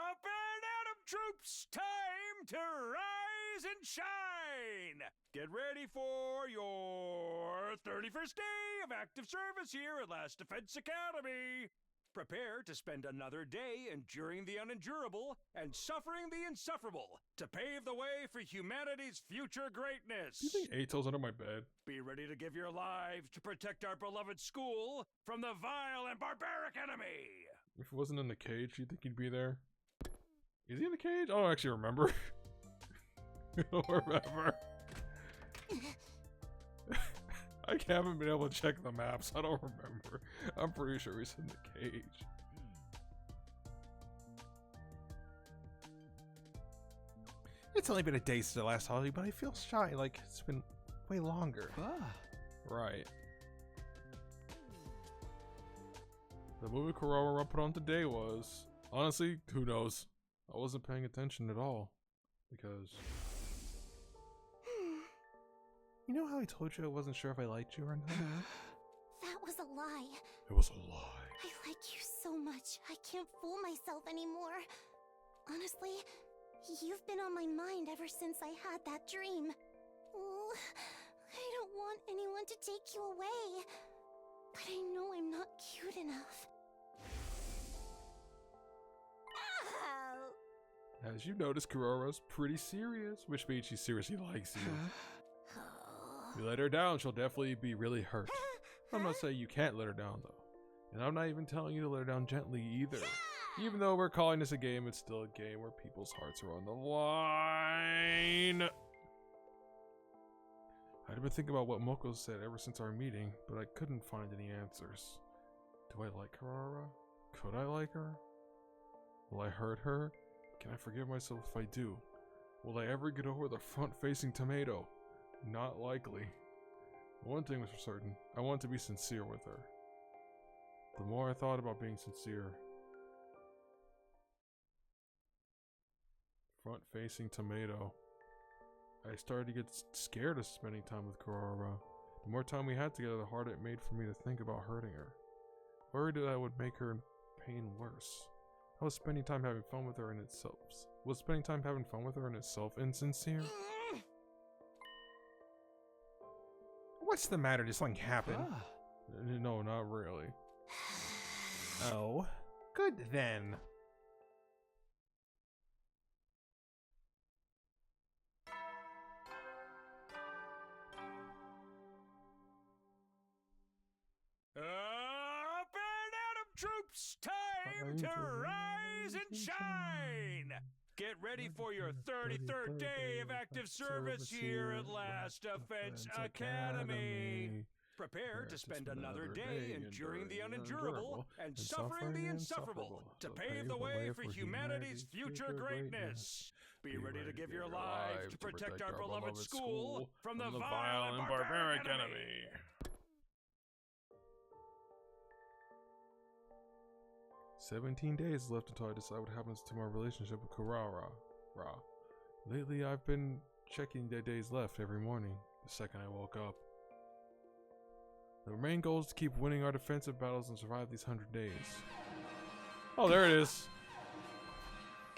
Up and Adam troops, time to rise and shine. Get ready for your 31st day of active service here at Last Defense Academy. Prepare to spend another day enduring the unendurable and suffering the insufferable to pave the way for humanity's future greatness. Do you think Ato's under my bed? Be ready to give your lives to protect our beloved school from the vile and barbaric enemy. If he wasn't in the cage, do you think he'd be there? Is he in the cage? I don't actually remember. I don't remember. I haven't been able to check the maps. I don't remember. I'm pretty sure he's in the cage. It's only been a day since the last holiday, but I feel shy. Like it's been way longer. Right. The movie Kurara put on today was, honestly, who knows? I wasn't paying attention at all because. You know how I told you I wasn't sure if I liked you or not? That was a lie. It was a lie. I like you so much. I can't fool myself anymore. Honestly, you've been on my mind ever since I had that dream. Oh, I don't want anyone to take you away. But I know I'm not cute enough. Oh. As you notice, Kurora's pretty serious, which means she seriously likes you. Oh. You let her down, she'll definitely be really hurt. I'm not saying you can't let her down, though. And I'm not even telling you to let her down gently either. Even though we're calling this a game, it's still a game where people's hearts are on the line. I'd been thinking about what Moko said ever since our meeting, but I couldn't find any answers. Do I like Kurara? Could I like her? Will I hurt her? Can I forgive myself if I do? Will I ever get over the front-facing tomato? Not likely. One thing was for certain, I wanted to be sincere with her. The more I thought about being sincere, front-facing tomato, I started to get scared of spending time with Kurara. The more time we had together, the harder it made for me to think about hurting her. Worried that I would make her pain worse. I was spending time having fun with her in itself. Was spending time having fun with her in itself insincere? What's the matter? Did something happen? No, not really. Oh, good then. Up and Atom troops, time to rise and shine! Get ready for your 33rd day of active service here at Last Defense Academy. Prepare to spend another day enduring the unendurable and suffering the insufferable to pave the way for humanity's future greatness. Be ready to give your lives to protect our beloved school from the vile and barbaric enemy. 17 days left until I decide what happens to my relationship with Kurara. Lately, I've been checking the days left every morning, the second I woke up. The main goal is to keep winning our defensive battles and survive these 100 days. Oh, there it is.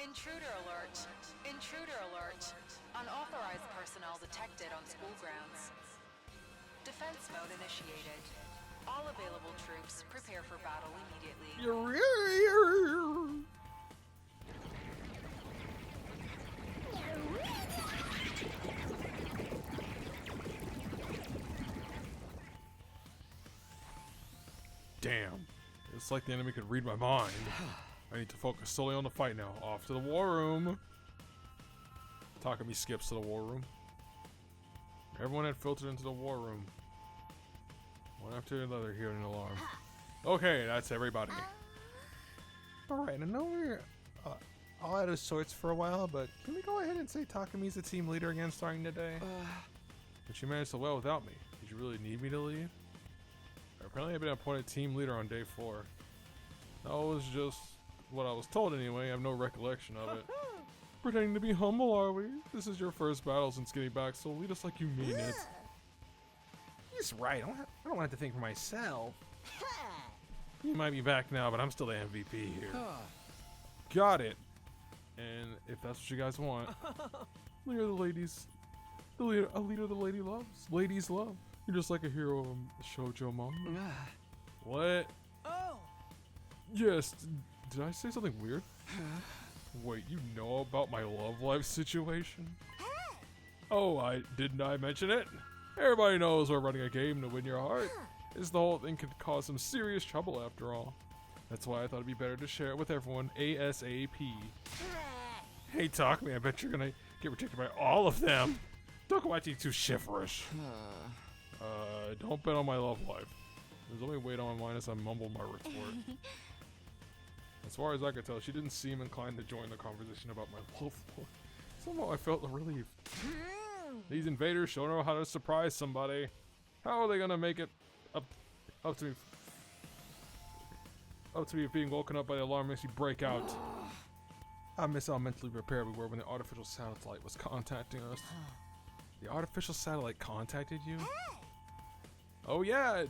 Intruder alert. Intruder alert. Unauthorized personnel detected on school grounds. Defense mode initiated. All available troops prepare for battle immediately. Damn. It's like the enemy could read my mind. I need to focus solely on the fight now. Off to the war room. Takumi skips to the war room. Everyone had filtered into the war room. One after another hearing an alarm. Okay, that's everybody. Alright, I know we're all out of sorts for a while, but can we go ahead and say Takumi's the team leader again starting today? But you managed so well without me. Did you really need me to leave? Apparently I've been appointed team leader on day 4. That was just what I was told anyway. I have no recollection of it. Pretending to be humble, are we? This is your first battle since getting back, so lead us like you mean it. He's right. I don't have to think for myself. You might be back now, but I'm still the MVP here. Got it. And if that's what you guys want, leader of the ladies, a leader the ladies love. You're just like a hero of shoujo manga. What? Oh. Yes. Did I say something weird? Wait, you know about my love life situation? Oh, didn't I mention it? Everybody knows we're running a game to win your heart. This the whole thing could cause some serious trouble after all. That's why I thought it'd be better to share it with everyone ASAP. Hey, Takumi, I bet you're gonna get rejected by all of them. Don't go acting too shiverish. Don't bet on my love life. There's only weight on my mind as I mumbled my retort. As far as I could tell, she didn't seem inclined to join the conversation about my love life. Somehow I felt relieved. These invaders sure know how to surprise somebody. How are they gonna make it up to me being woken up by the alarm makes me break out? I miss how mentally prepared we were when the artificial satellite was contacting us. The artificial satellite contacted you? Oh yeah,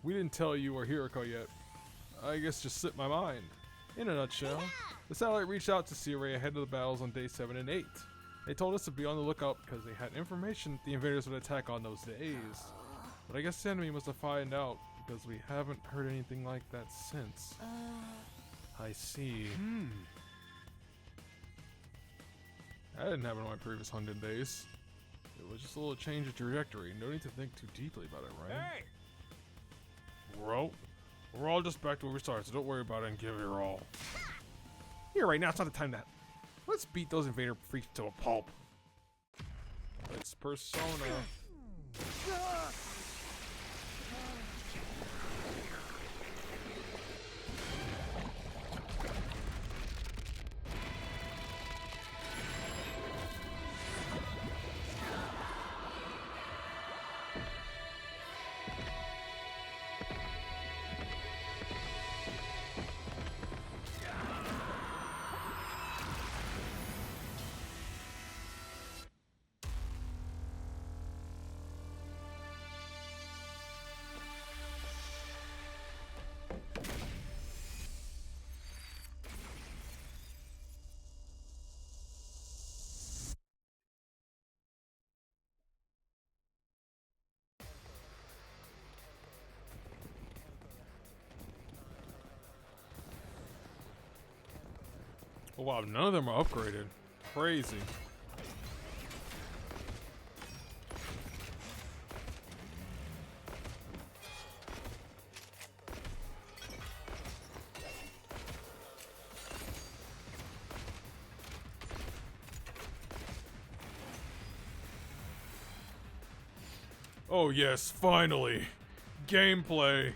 We didn't tell you or Hiroko yet. I guess just slipped my mind. In a nutshell, the satellite reached out to Sea-Ray ahead of the battles on day 7 and 8. They told us to be on the lookout because they had information that the invaders would attack on those days. But I guess the enemy must have found out because we haven't heard anything like that since. I see. That didn't happen on my previous 100 days. It was just a little change of trajectory. No need to think too deeply about it, right? Hey! Bro, we're all just back to where we started, so don't worry about it and give it your all. You're right, now it's not the time to... Let's beat those invader freaks to a pulp. It's Persona. Oh, wow, none of them are upgraded. Crazy. Oh yes, finally. Gameplay.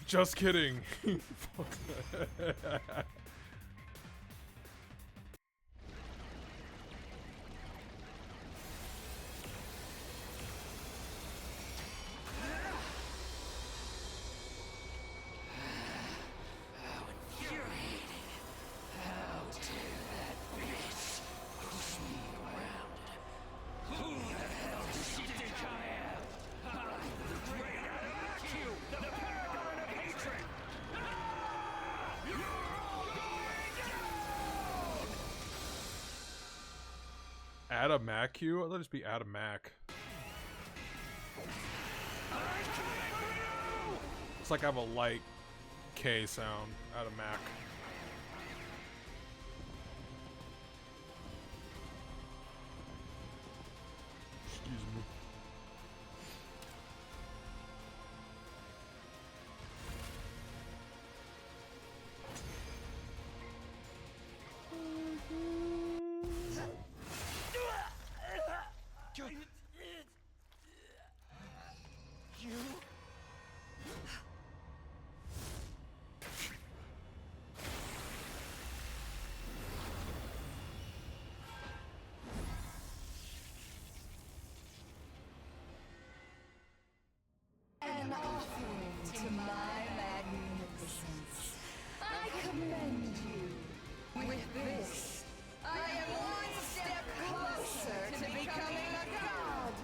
Just kidding. Adamaku? Let us be Adamak. It's like I have a light K sound. Adamak. Excuse me. An offering to my magnificence. I commend you. With this, I am one step closer to becoming a god.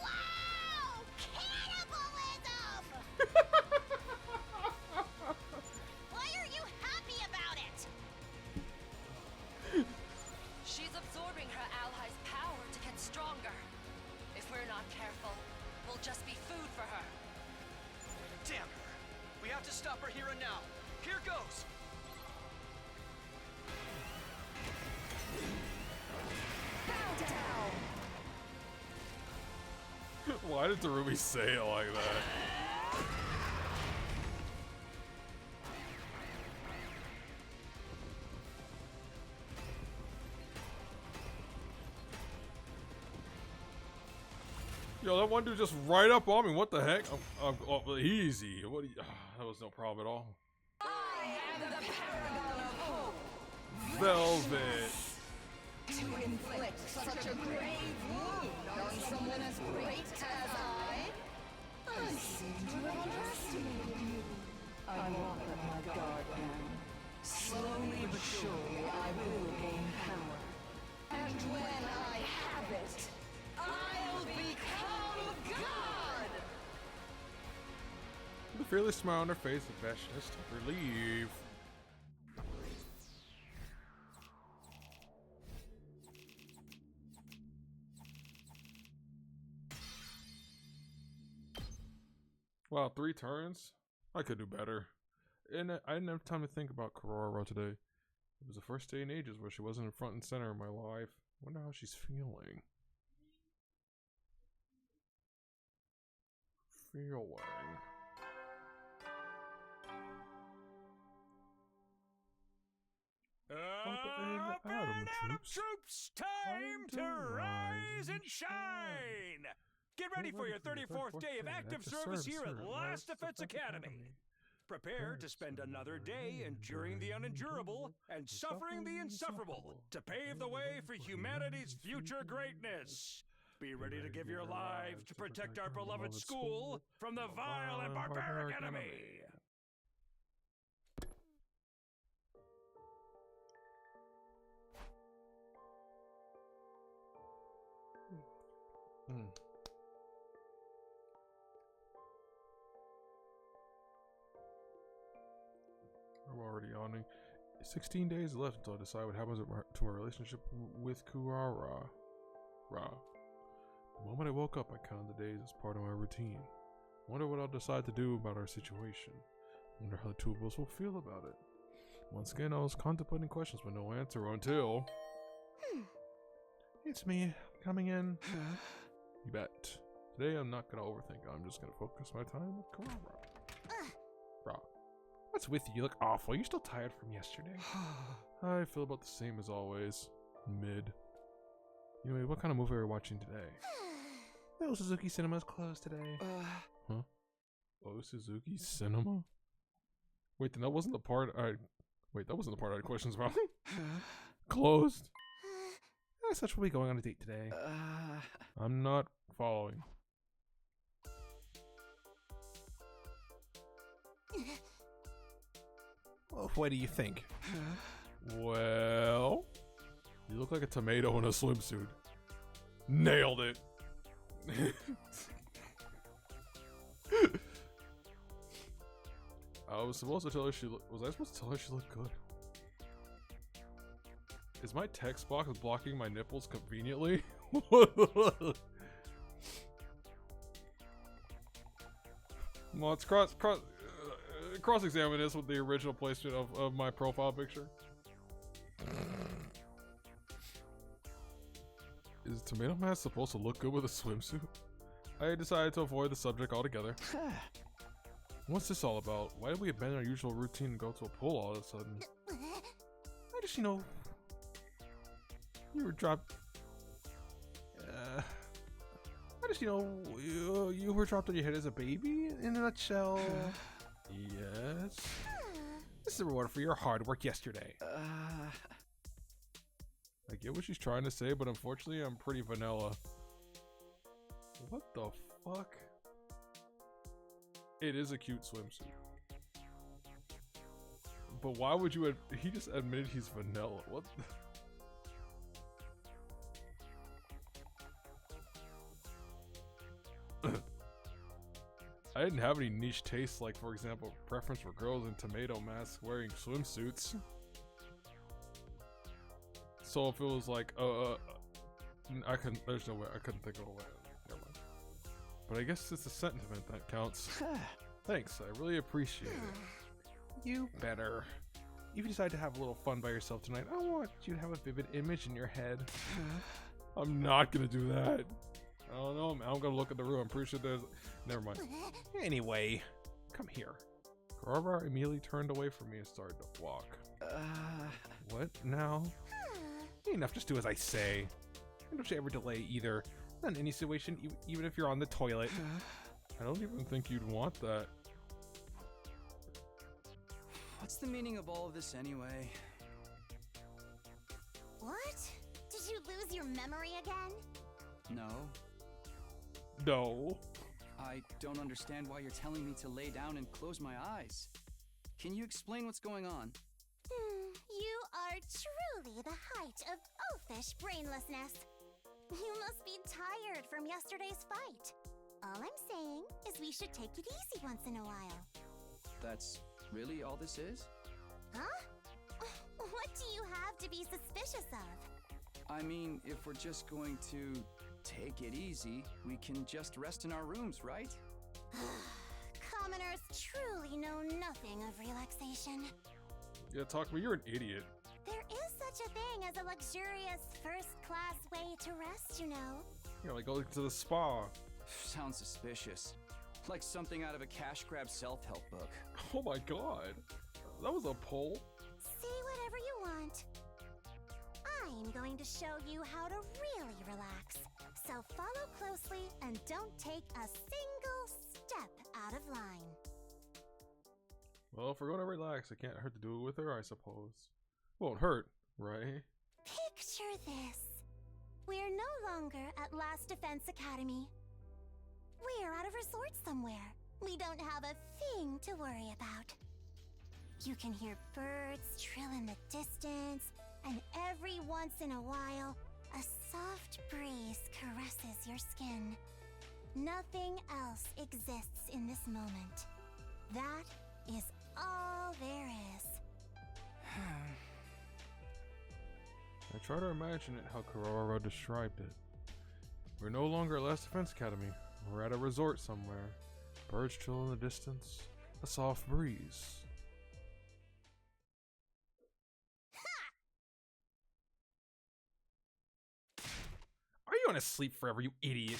Wow! Cannibalism! Why are you happy about it? She's absorbing her allies' power to get stronger. If we're not careful, we'll just be food for her. Damn her! We have to stop her here and now. Here goes! Why did Darumi say it like that? Yo, that one dude just right up on me. What the heck? Oh, easy. What? That was no problem at all. I am the paragon of hope. Velvet. To inflict such a grave wound on someone as great as I seem to have underestimated you. I walk on my guard now. Slowly but surely I will gain power. And when I have it, I'll become God! fearless smile on her face, the vastness of relief. Wow, 3 turns? I could do better. And I didn't have time to think about Kurara today. It was the first day in ages where she wasn't in front and center of my life. Wonder how she's feeling. Atom troops, time to rise and shine! Get ready for your 34th day of active service here at Last Defense Academy. Prepare to spend another day enduring the unendurable and suffering the insufferable to pave the way for humanity's future greatness. Be ready to give your lives to protect our beloved school from the vile and barbaric enemy. I'm already yawning. 16 days left until I decide what happens to my relationship with Kurara. The moment I woke up, I counted the days as part of my routine. Wonder what I'll decide to do about our situation. Wonder how the two of us will feel about it. Once again, I was contemplating questions with no answer until... It's me, coming in. You bet. Today I'm not gonna overthink it. I'm just gonna focus my time with Kurara. Ra. What's with you? You look awful. You're still tired from yesterday. I feel about the same as always. Mid. Anyway, what kind of movie are we watching today? Oh, Suzuki Cinema's closed today. Huh? Oh, Suzuki Cinema? Wait, then that wasn't the part I... Wait, that wasn't the part I had questions about. Closed? Such will be going on a date today. I'm not following. Well, what do you think? Well... You look like a tomato in a swimsuit. Nailed it. I was supposed to tell her was I supposed to tell her she looked good? Is my text box blocking my nipples conveniently? Well, let's cross-examine this with the original placement of my profile picture. Is tomato mask supposed to look good with a swimsuit? I decided to avoid the subject altogether. What's this all about? Why did we abandon our usual routine and go to a pool all of a sudden? I just, you were dropped. I just, you were dropped on your head as a baby? In a nutshell. Yes. This is a reward for your hard work yesterday. I get what she's trying to say, but unfortunately I'm pretty vanilla. What the fuck? It is a cute swimsuit. But why would you he just admitted he's vanilla. What I didn't have any niche tastes, like for example, preference for girls in tomato masks wearing swimsuits. So if it was like, there's no way, I couldn't think of a way. Never mind. But I guess it's the sentiment that counts. Thanks, I really appreciate it. You better. If you decide to have a little fun by yourself tonight, I want you to have a vivid image in your head. I'm not gonna do that. I don't know, man. I'm gonna look at the room. I'm pretty sure there's... Never mind. Anyway, come here. Kurara immediately turned away from me and started to walk. What now? Enough, just do as I say. And don't you ever delay either. Not in any situation, even if you're on the toilet. I don't even think you'd want that. What's the meaning of all of this anyway? What? Did you lose your memory again? No. No. I don't understand why you're telling me to lay down and close my eyes. Can you explain what's going on? You are truly the height of oafish brainlessness. You must be tired from yesterday's fight. All I'm saying is we should take it easy once in a while. That's really all this is? Huh? What do you have to be suspicious of? I mean, if we're just going to take it easy, we can just rest in our rooms, right? Commoners truly know nothing of relaxation. Yeah, Takumi, you're an idiot. There is such a thing as a luxurious first-class way to rest, you know. Yeah, like going to the spa. Sounds suspicious. Like something out of a cash grab self-help book. Oh my god. That was a poll. Say whatever you want. I'm going to show you how to really relax. So follow closely and don't take a single step out of line. Well, if we're gonna relax, it can't hurt to do it with her, I suppose. Won't hurt, right? Picture this. We're no longer at Last Defense Academy. We're at a resort somewhere. We don't have a thing to worry about. You can hear birds trill in the distance, and every once in a while, a soft breeze caresses your skin. Nothing else exists in this moment. That is all there is. I try to imagine it how Kurara described it. We're no longer at Last Defense Academy. We're at a resort somewhere. Birds chill in the distance. A soft breeze. Are you gonna sleep forever, you idiot?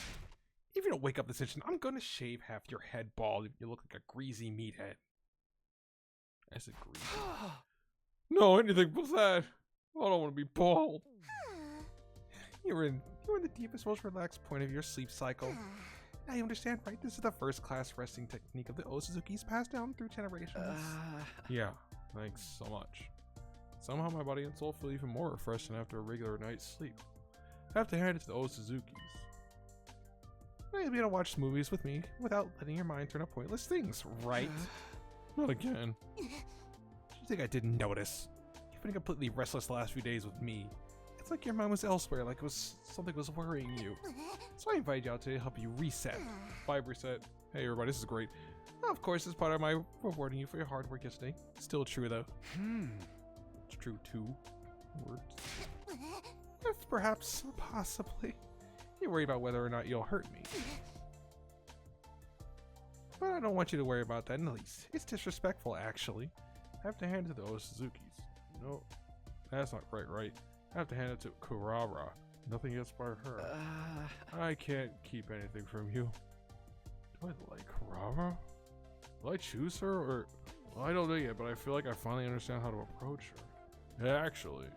If you don't wake up this instant, I'm gonna shave half your head bald if you look like a greasy meathead. I said greasy. No, anything but that. I don't want to be bald. You're in the deepest, most relaxed point of your sleep cycle. Now you understand, right? This is the first-class resting technique of the Osuzukis passed down through generations. Yeah, thanks so much. Somehow my body and soul feel even more refreshed than after a regular night's sleep. I have to hand it to the Osuzukis. You'll be able to watch movies with me without letting your mind turn to pointless things, right? Not again. You think I didn't notice? You've been completely restless the last few days with me. It's like your mind was elsewhere, like something was worrying you. So I invited you out to help you reset. Vibe reset. Hey everybody, this is great. Of course, it's part of my rewarding you for your hard work yesterday. Still true though. It's true too. Words. If perhaps, possibly, you worry about whether or not you'll hurt me. But I don't want you to worry about that in the least. It's disrespectful, actually. I have to hand it to the Osuzukis. No, that's not quite right. I have to hand it to Kurara. Nothing gets by her. I can't keep anything from you. Do I like Kurara? Will I choose her or... Well, I don't know yet, but I feel like I finally understand how to approach her. Actually,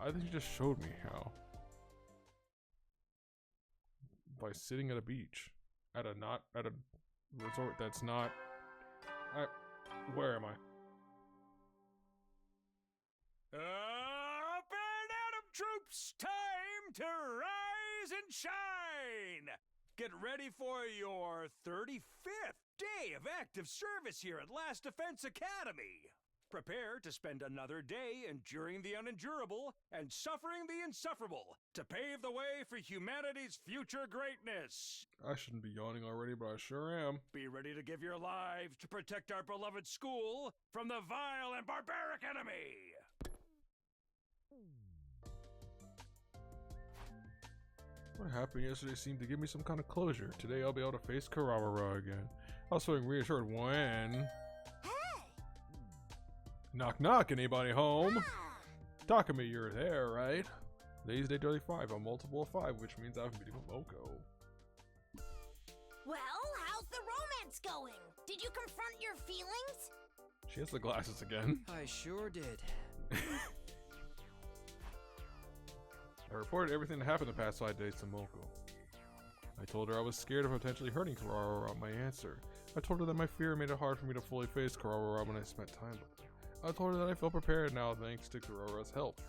I think you just showed me how. By sitting at a beach. At a resort that's not... Where am I? Up and Atom troops, time to rise and shine! Get ready for your 35th day of active service here at Last Defense Academy. Prepare to spend another day enduring the unendurable and suffering the insufferable to pave the way for humanity's future greatness. I shouldn't be yawning already, but I sure am. Be ready to give your lives to protect our beloved school from the vile and barbaric enemy. What happened yesterday seemed to give me some kind of closure. Today I'll be able to face Kurara again. I was feeling reassured when... Hey! Knock knock, anybody home? Takumi, you're there, right? Today's day 35, a multiple of 5, which means I'm beating Momoko. Well, how's the romance going? Did you confront your feelings? She has the glasses again. I sure did. I reported everything that happened the past 5 days to Momoko. I told her I was scared of potentially hurting Kurara on my answer. I told her that my fear made it hard for me to fully face Kurara when I spent time with her. I told her that I feel prepared now thanks to Kurara's help.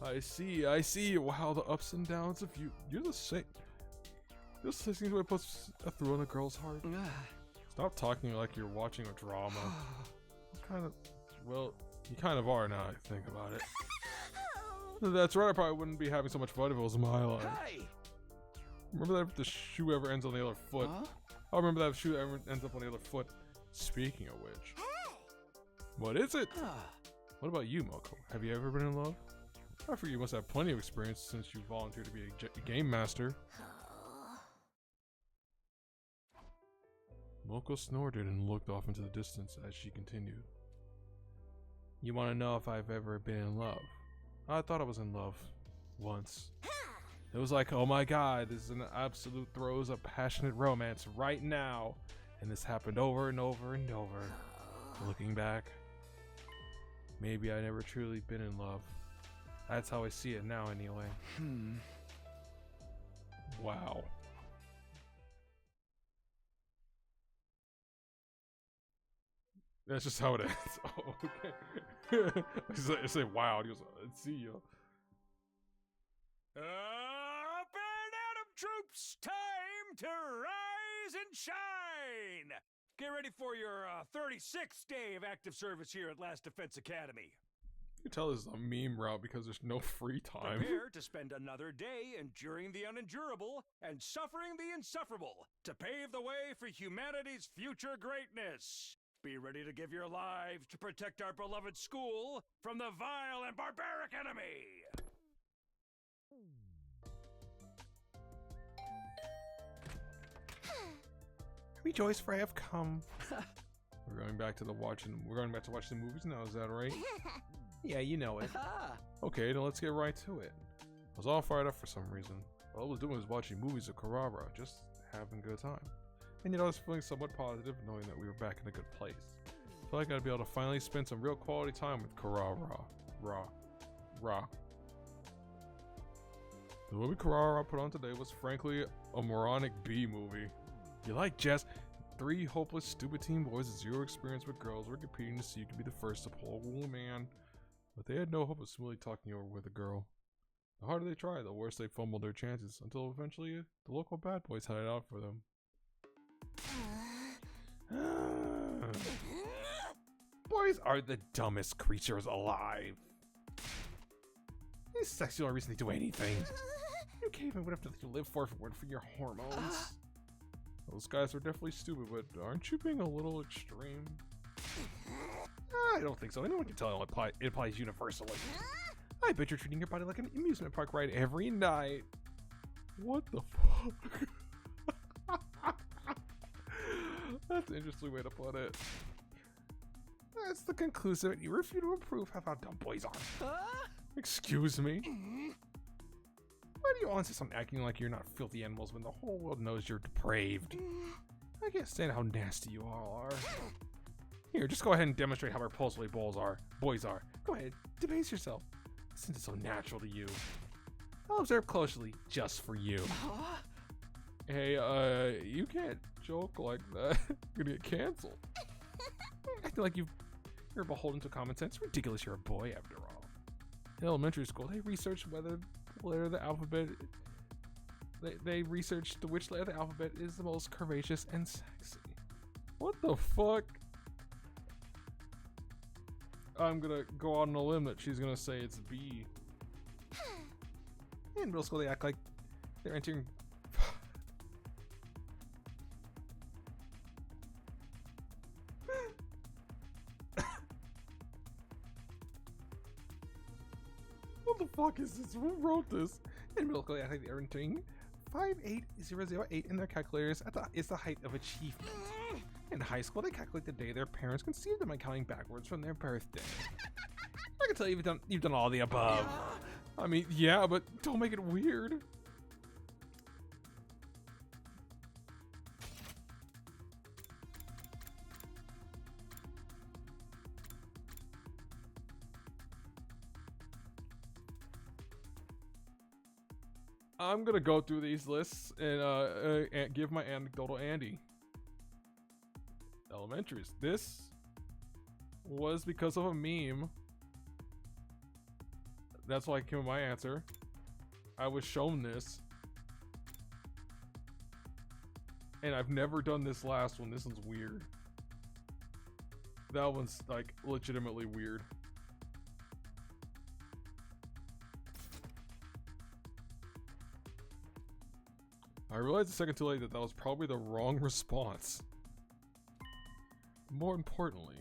I see. Wow, the ups and downs of you. You're the same. This seems to have put a thrill in a girl's heart. Stop talking like you're watching a drama. What kind of... Well, you kind of are now I think about it. That's right, I probably wouldn't be having so much fun if it was my life. Hey! Remember that if the shoe ever ends on the other foot? Huh? I'll remember that if the shoe ever ends up on the other foot. Speaking of which, Hey! what is it? Ah, What about you, Moko? Have you ever been in love? I figure you must have plenty of experience since you volunteered to be a game master. Moko snorted and looked off into the distance as she continued. You want to know if I've ever been in love? I thought I was in love. Once. It was like, oh my god, this is an absolute throes of passionate romance right now. And this happened over and over and over. Looking back, maybe I never truly been in love. That's how I see it now anyway. Wow. That's just how it ends. Oh, okay. I say wow. And he goes, let's see you. Up and Atom troops, time to rise and shine! Get ready for your 36th day of active service here at Last Defense Academy. You can tell this is a meme route because there's no free time. Prepare to spend another day enduring the unendurable and suffering the insufferable to pave the way for humanity's future greatness. Be ready to give your lives to protect our beloved school from the vile and barbaric enemy. Rejoice, for I have come. We're going back to watch the movies now. Is that right? Yeah, you know it. ah. Okay, then let's get right to it. I was all fired up for some reason. All I was doing was watching movies of Karara, just having a good time. And yet I was feeling somewhat positive, knowing that we were back in a good place. So I gotta be able to finally spend some real quality time with Karara. The movie Karara put on today was frankly a moronic B movie. You like Jess? 3 hopeless, stupid teen boys with zero experience with girls were competing to see who could be the first to pull a woman. But they had no hope of smoothly talking over with a girl. The harder they tried, the worse they fumbled their chances, until eventually the local bad boys had it out for them. Boys are the dumbest creatures alive. These sex don't recently do anything. You can't even wait to live for if it weren't for your hormones. Those guys are definitely stupid, but aren't you being a little extreme? I don't think so. Anyone can tell it applies universally. I bet you're treating your body like an amusement park ride every night. What the fuck? That's an interesting way to put it. That's the conclusive. You refuse to improve how dumb boys are. Excuse me? Why do you all insist on acting like you're not filthy animals when the whole world knows you're depraved? I can't stand how nasty you all are. Here, just go ahead and demonstrate how repulsively boys are. Go ahead, debase yourself. Since it's so natural to you. I'll observe closely, just for you. Hey, you can't joke like that. You're gonna get canceled. Acting like you're beholden to common sense. Ridiculous, you're a boy after all. In elementary school, they researched whether letter of the alphabet. They researched which letter of the alphabet is the most curvaceous and sexy. What the fuck? I'm gonna go on a limb that she's gonna say it's B. In middle school, they act like they're entering. What the fuck is this? Who wrote this? In middle school, they act like they're entering 58008 in their calculators is the height of achievement. In high school, they calculate the day their parents conceived them by counting backwards from their birthday. I can tell you've done all the above. I mean, yeah, but don't make it weird. I'm gonna go through these lists and give my anecdotal Andy. Elementaries. This was because of a meme. That's why I came with my answer. I was shown this. And I've never done this last one. This one's weird. That one's like legitimately weird. I realized a second too late that was probably the wrong response. more importantly,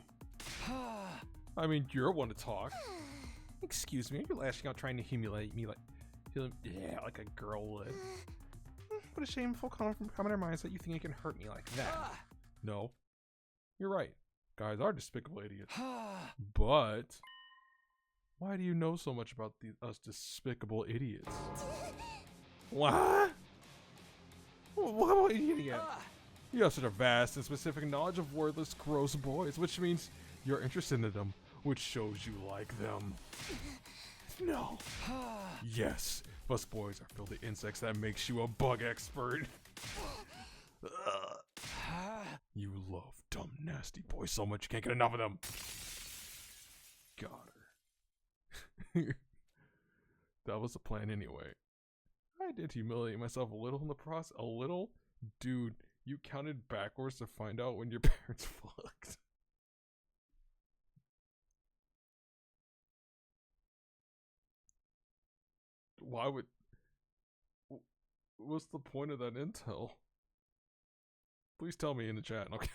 I mean, you're one to talk. Excuse me, you're lashing out trying to humiliate me like a girl would. What a shameful comment from coming to our minds that you think you can hurt me like that. No, you're right. Guys are despicable idiots. But why do you know so much about us despicable idiots? What? What am I getting at? You have such a vast and specific knowledge of worthless, gross boys, which means you're interested in them, which shows you like them. No. Yes, us boys are filthy insects. That makes you a bug expert. You love dumb, nasty boys so much you can't get enough of them. Got her. That was the plan anyway. I did humiliate myself a little in the process. A little? Dude, you counted backwards to find out when your parents fucked. Why would... What's the point of that intel? Please tell me in the chat. Okay.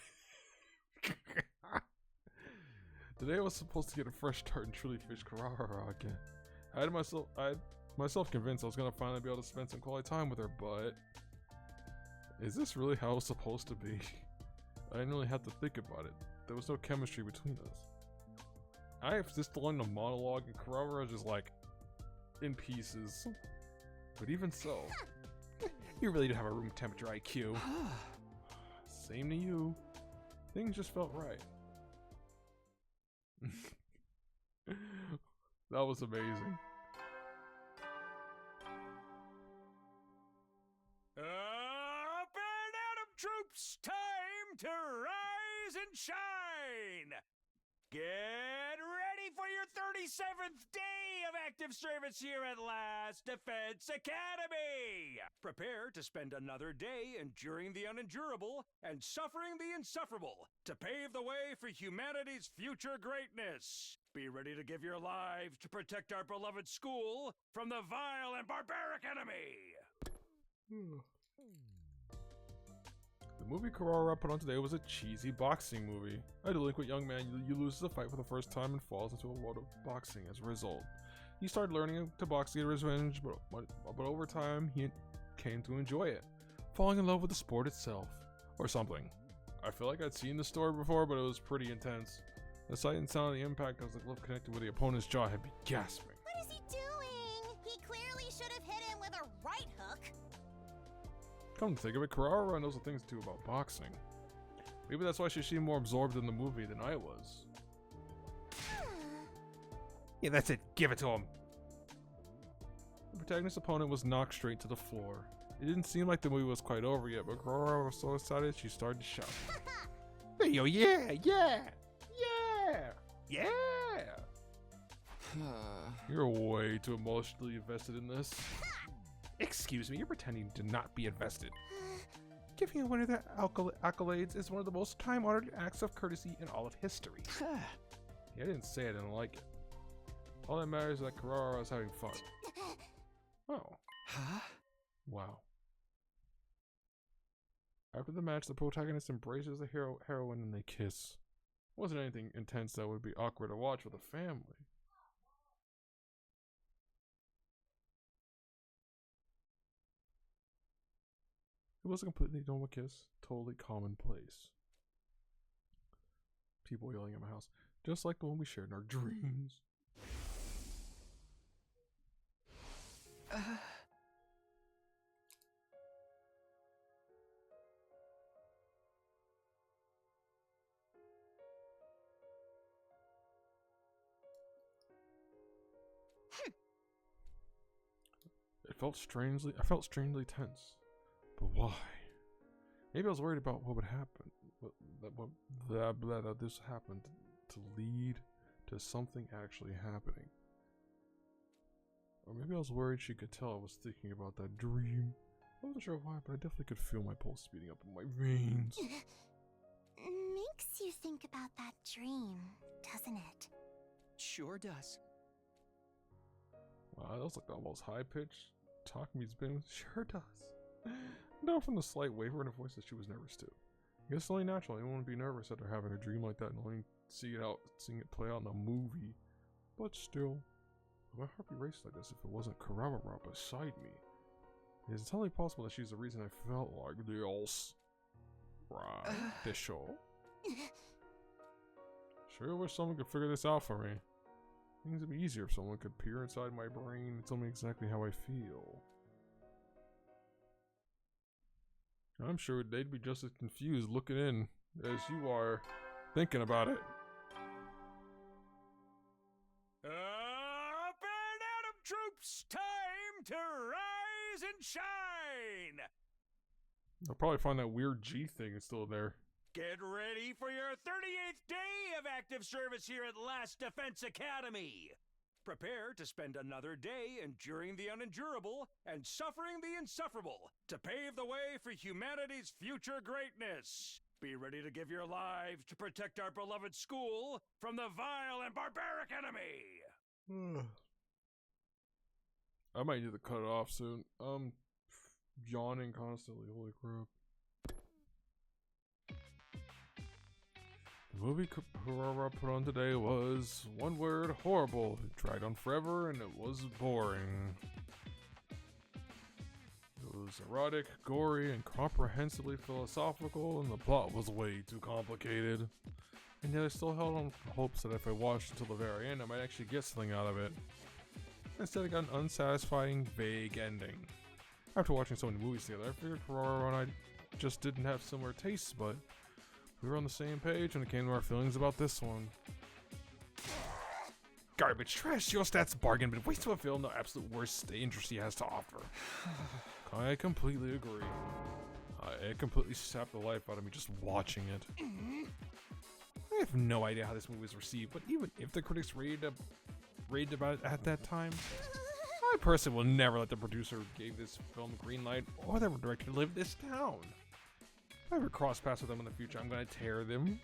Today I was supposed to get a fresh start and truly fish Karara again. I had myself convinced I was gonna finally be able to spend some quality time with her, but is this really how it was supposed to be? I didn't really have to think about it. There was no chemistry between us. I have just learned a monologue and Karara is just like in pieces. But even so, you really do have a room temperature IQ. Same to you. Things just felt right. That was amazing. Up and Atom troops, time to rise and shine! Get ready for your 37th day of active service here at Last Defense Academy! Prepare to spend another day enduring the unendurable and suffering the insufferable to pave the way for humanity's future greatness. Be ready to give your lives to protect our beloved school from the vile and barbaric enemy! The movie Karara put on today was a cheesy boxing movie. A delinquent young man you loses a fight for the first time and falls into a world of boxing as a result. He started learning to box to get revenge, but over time he came to enjoy it, falling in love with the sport itself, or something. I feel like I'd seen the story before, but it was pretty intense. The sight and sound of the impact as the glove connected with the opponent's jaw had me gasping. What is he doing? He clearly should have hit him with a right hook. Come to think of it, Karara knows a thing or two about boxing. Maybe that's why she seemed more absorbed in the movie than I was. Yeah, that's it. Give it to him. The protagonist's opponent was knocked straight to the floor. It didn't seem like the movie was quite over yet, but Karara was so excited she started to shout. Hey, yo, yeah, yeah, yeah, yeah! You're way too emotionally invested in this. Excuse me, you're pretending to not be invested. Giving a winner the accolades is one of the most time-honored acts of courtesy in all of history. Yeah, I didn't say I didn't like it. All that matters is that Karara is having fun. Oh. Huh? Wow. After the match, the protagonist embraces the heroine and they kiss. It wasn't anything intense that would be awkward to watch with a family. It was a completely normal kiss, totally commonplace. People yelling at my house, just like the one we shared in our dreams. I felt strangely tense. But why? Maybe I was worried about what would happen. That this happened to lead to something actually happening. Or maybe I was worried she could tell I was thinking about that dream. I wasn't sure why, but I definitely could feel my pulse speeding up in my veins. Makes you think about that dream, doesn't it? Sure does. Wow, that was like the almost high-pitched talk me's been. Sure does. No, from the slight waver in her voice that she was nervous too. I guess it's only natural. You want to be nervous after having a dream like that and only seeing it play out in a movie. But still, my heart be racing like this if it wasn't Kararara beside me. It is entirely possible that she's the reason I felt like this. Right, this show. Sure wish someone could figure this out for me. Things would be easier if someone could peer inside my brain and tell me exactly how I feel. I'm sure they'd be just as confused looking in as you are thinking about it. Up and Atom troops, time to rise and shine! I'll probably find that weird G thing is still there. Get ready for your 38th day of active service here at Last Defense Academy. Prepare to spend another day enduring the unendurable and suffering the insufferable to pave the way for humanity's future greatness. Be ready to give your lives to protect our beloved school from the vile and barbaric enemy. I might need to cut it off soon. I'm yawning constantly. Holy crap. The movie Kararara put on today was, one word, horrible. It dragged on forever and it was boring. It was erotic, gory, and comprehensively philosophical, and the plot was way too complicated. And yet I still held on hopes that if I watched until the very end, I might actually get something out of it. Instead, I got an unsatisfying, vague ending. After watching so many movies together, I figured Kararara and I just didn't have similar tastes, but we were on the same page when it came to our feelings about this one. Garbage, trash, your stats bargain, but waste of a film, the absolute worst industry has to offer. I completely agree. It completely sapped the life out of me just watching it. I have no idea how this movie was received, but even if the critics raved about it at that time, I personally will never let the producer who gave this film a green light or the director live this down. If I ever cross paths with them in the future, I'm going to tear them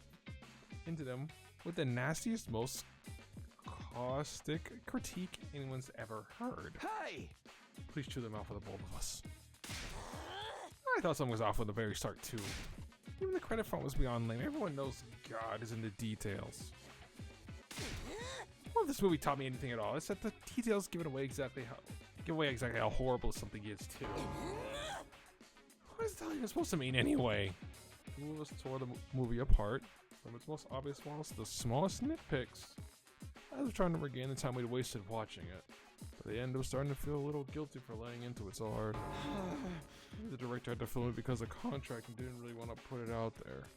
into them with the nastiest, most caustic critique anyone's ever heard. Hey! Please chew them out for the both of us. I thought something was off from the very start too. Even the credit font was beyond lame. Everyone knows God is in the details. Well, if this movie taught me anything at all, it's that the details give away exactly how horrible something is too. What is that even supposed to mean anyway? Two of us tore the movie apart from its most obvious flaws to the smallest nitpicks. I was trying to regain the time we'd wasted watching it. By the end, I was starting to feel a little guilty for laying into it so hard. The director had to film it because of contract and didn't really want to put it out there.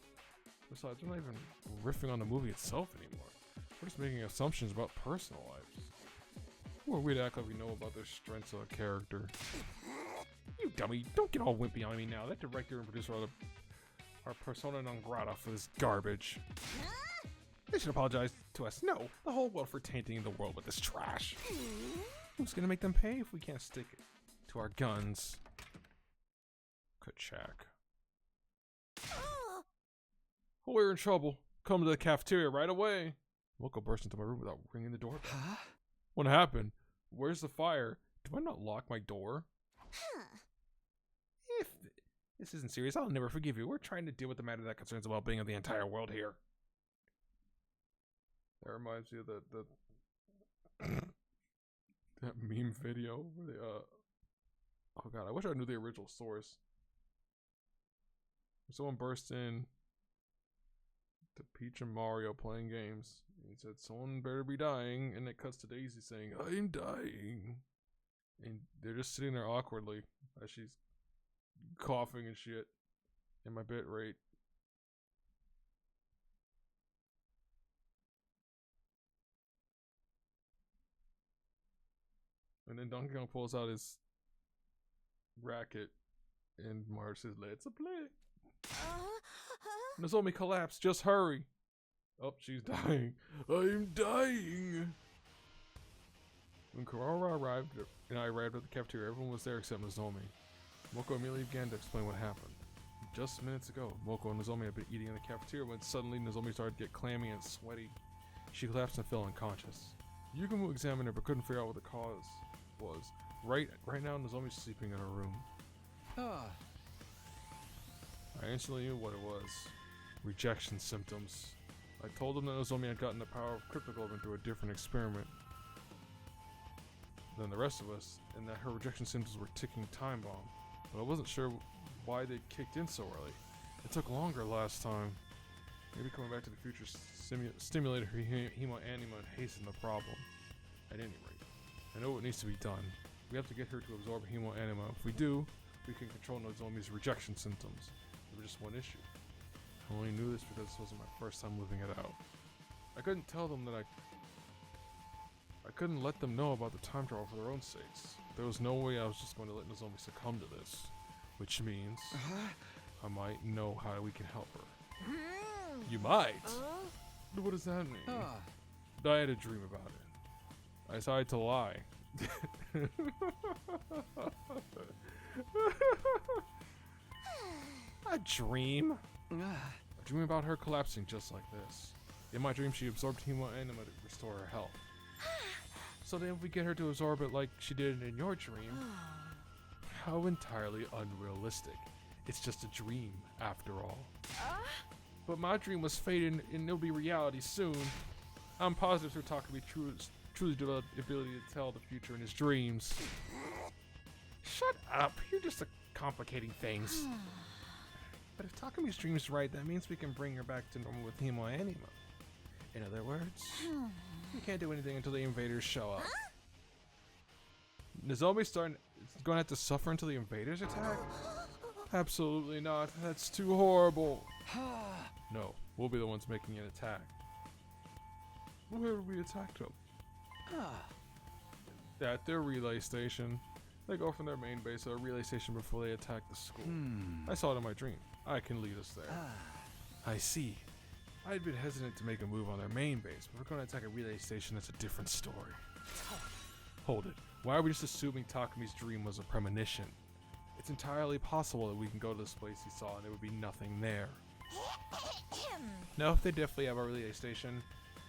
Besides, we're not even riffing on the movie itself anymore. We're just making assumptions about personal lives. Who are we to act like we know about the strengths of a character? You dummy, don't get all wimpy on me now. That director and producer are persona non grata for this garbage. They should apologize to us. No, the whole world for tainting the world with this trash. Who's gonna make them pay if we can't stick to our guns? Kachak. Oh, we're in trouble. Come to the cafeteria right away. Moko burst into my room without ringing the doorbell. Huh? What happened? Where's the fire? Do I not lock my door? If this isn't serious, I'll never forgive you. We're trying to deal with the matter that concerns the well-being of the entire world here. That reminds me of that meme video where they oh god, I wish I knew the original source. Someone burst in to Peach and Mario playing games. And he said, "Someone better be dying," and it cuts to Daisy saying, "I'm dying." And they're just sitting there awkwardly as she's coughing and shit in my bit rate. And then Donkey Kong pulls out his racket and Mario says, "Let's play." Nozomi collapsed. Just hurry. Oh, she's dying. I'm dying. When Kararara arrived and I arrived at the cafeteria, everyone was there except Nozomi. Moko immediately began to explain what happened. Just minutes ago, Moko and Nozomi had been eating in the cafeteria when suddenly Nozomi started to get clammy and sweaty. She collapsed and fell unconscious. Yugumu examined her but couldn't figure out what the cause was. Right now, Nozomi's sleeping in her room. I instantly knew what it was. Rejection symptoms. I told them that Nozomi had gotten the power of Cryptoglobin through a different experiment than the rest of us, and that her rejection symptoms were ticking time bomb. But I wasn't sure why they kicked in so early. It took longer last time. Maybe coming back to the future stimulated her hemoanima and hastened the problem. At any rate, I know what needs to be done. We have to get her to absorb hemoanima. If we do, we can control Nozomi's rejection symptoms. There was just one issue. I only knew this because this wasn't my first time living it out. I couldn't tell them that I couldn't let them know about the time travel for their own sakes. There was no way I was just going to let Nozomi succumb to this. Which means I might know how we can help her. You might? What does that mean? I had a dream about it. I decided to lie. A dream? A dream about her collapsing just like this. In my dream, she absorbed hemoanima to restore her health. So then if we get her to absorb it like she did in your dream, how entirely unrealistic. It's just a dream, after all. But my dream was fading and it'll be reality soon. I'm positive through Takumi truly developed the ability to tell the future in his dreams. Shut up, you're just complicating things. But if Takumi's dream's right, that means we can bring her back to normal with hemoanima. In other words, we can't do anything until the invaders show up. Nozomi's going to have to suffer until the invaders attack? Absolutely not. That's too horrible. No, we'll be the ones making an attack. Where we attacked them? At their relay station. They go from their main base to a relay station before they attack the school. I saw it in my dream. I can lead us there. I see. I'd been hesitant to make a move on their main base, but we're going to attack a relay station. That's a different story. Hold it. Why are we just assuming Takumi's dream was a premonition? It's entirely possible that we can go to this place he saw and there would be nothing there. No, they definitely have a relay station.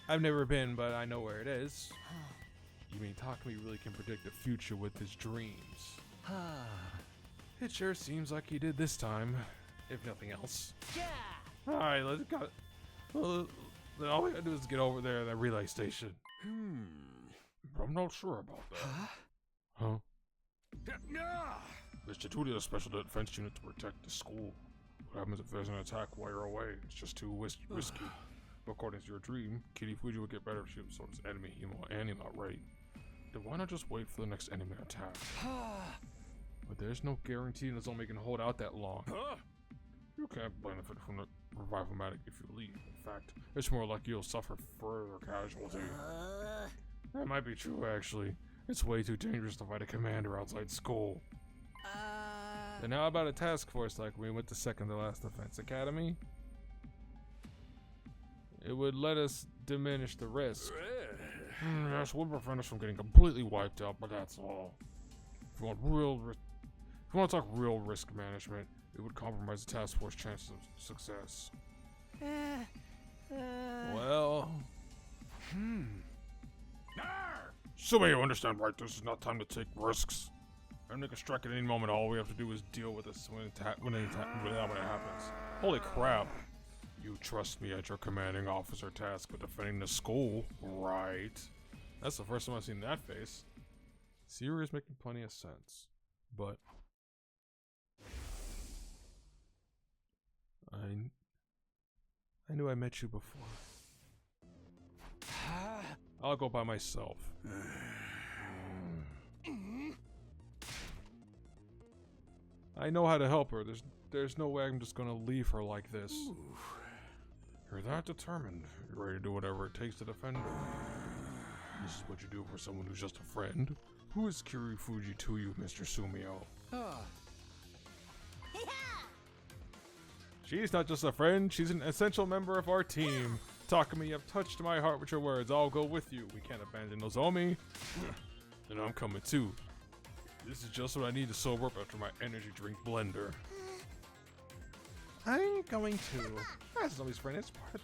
I've never been, but I know where it is. You mean Takumi really can predict the future with his dreams? It sure seems like he did this time, if nothing else. Alright, let's go. Well, then all we gotta do is get over there to that relay station. I'm not sure about that. Huh? It's your duty as a special defense unit to protect the school. What happens if there's an attack while you're away? It's just too risky. But according to your dream, Kitty Fuji would get better if she absorbs enemy hemoanima, right? Then why not just wait for the next enemy attack? But there's no guarantee Nozomi can hold out that long. You can't benefit from the Revival-matic if you leave. In fact, it's more likely you'll suffer further casualty. That might be true, actually. It's way too dangerous to fight a commander outside school. And how about a task force like we went to second to last defense academy? It would let us diminish the risk. Yes, would prevent us from getting completely wiped out, but that's all. If you want to talk real risk management, it would compromise the task force chances of success. Well... Assuming you understand, right, this is not time to take risks. Enemy can strike at any moment. All we have to do is deal with this when it happens. Holy crap. You trust me as your commanding officer tasked with defending the school, right? That's the first time I've seen that face. Siri is making plenty of sense, but... I knew I met you before. I'll go by myself. I know how to help her. There's no way I'm just gonna leave her like this. You're that determined. You're ready to do whatever it takes to defend her. This is what you do for someone who's just a friend. Who is Kiri Fuji to you, Mr. Sumio? She's not just a friend, she's an essential member of our team. Takumi, you've touched my heart with your words. I'll go with you. We can't abandon Nozomi. And I'm coming too. This is just what I need to sober up after my energy drink blender. I'm going to. As Nozomi's friend, it's part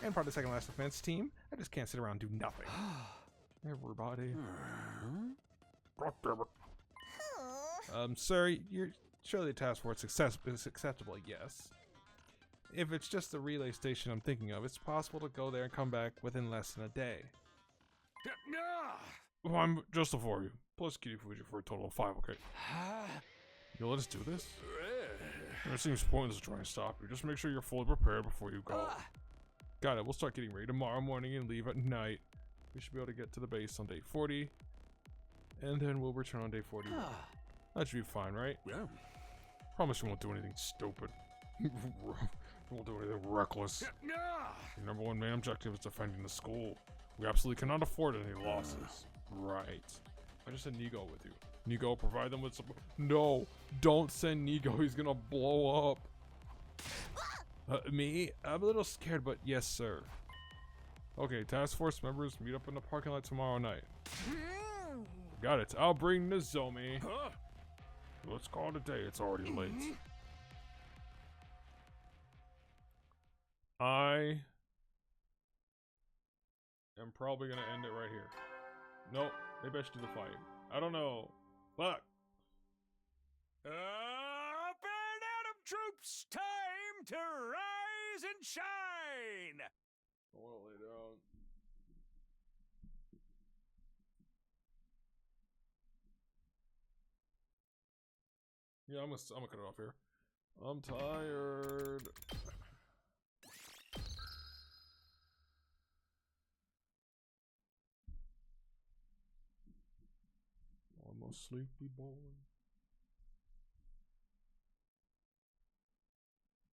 of the second last defense team. I just can't sit around and do nothing. Everybody. God damn it. Sorry, Surely the task force is acceptable, yes. If it's just the relay station I'm thinking of, it's possible to go there and come back within less than a day. Well, I'm just for you. Plus Kitty Fuji for a total of 5, okay? Yo, let's do this. It seems pointless to try and stop you. Just make sure you're fully prepared before you go. Got it. We'll start getting ready tomorrow morning and leave at night. We should be able to get to the base on day 40. And then we'll return on day 40. That should be fine, right? Yeah. Promise you won't do anything stupid. You won't do anything reckless. Your number one main objective is defending the school. We absolutely cannot afford any losses. Right. I just send Nigo with you. Nigo, provide them with some. No, don't send Nigo. He's gonna blow up. Me? I'm a little scared, but yes, sir. Okay, task force members, meet up in the parking lot tomorrow night. Got it. I'll bring Nozomi. Let's call it a day. It's already late. I am probably gonna end it right here. Nope. Maybe I should do the fight. I don't know. Fuck. Up and Atom troops, time to rise and shine. I want to lay down. Yeah, I'm gonna cut it off here. I'm tired. Almost sleepy boy.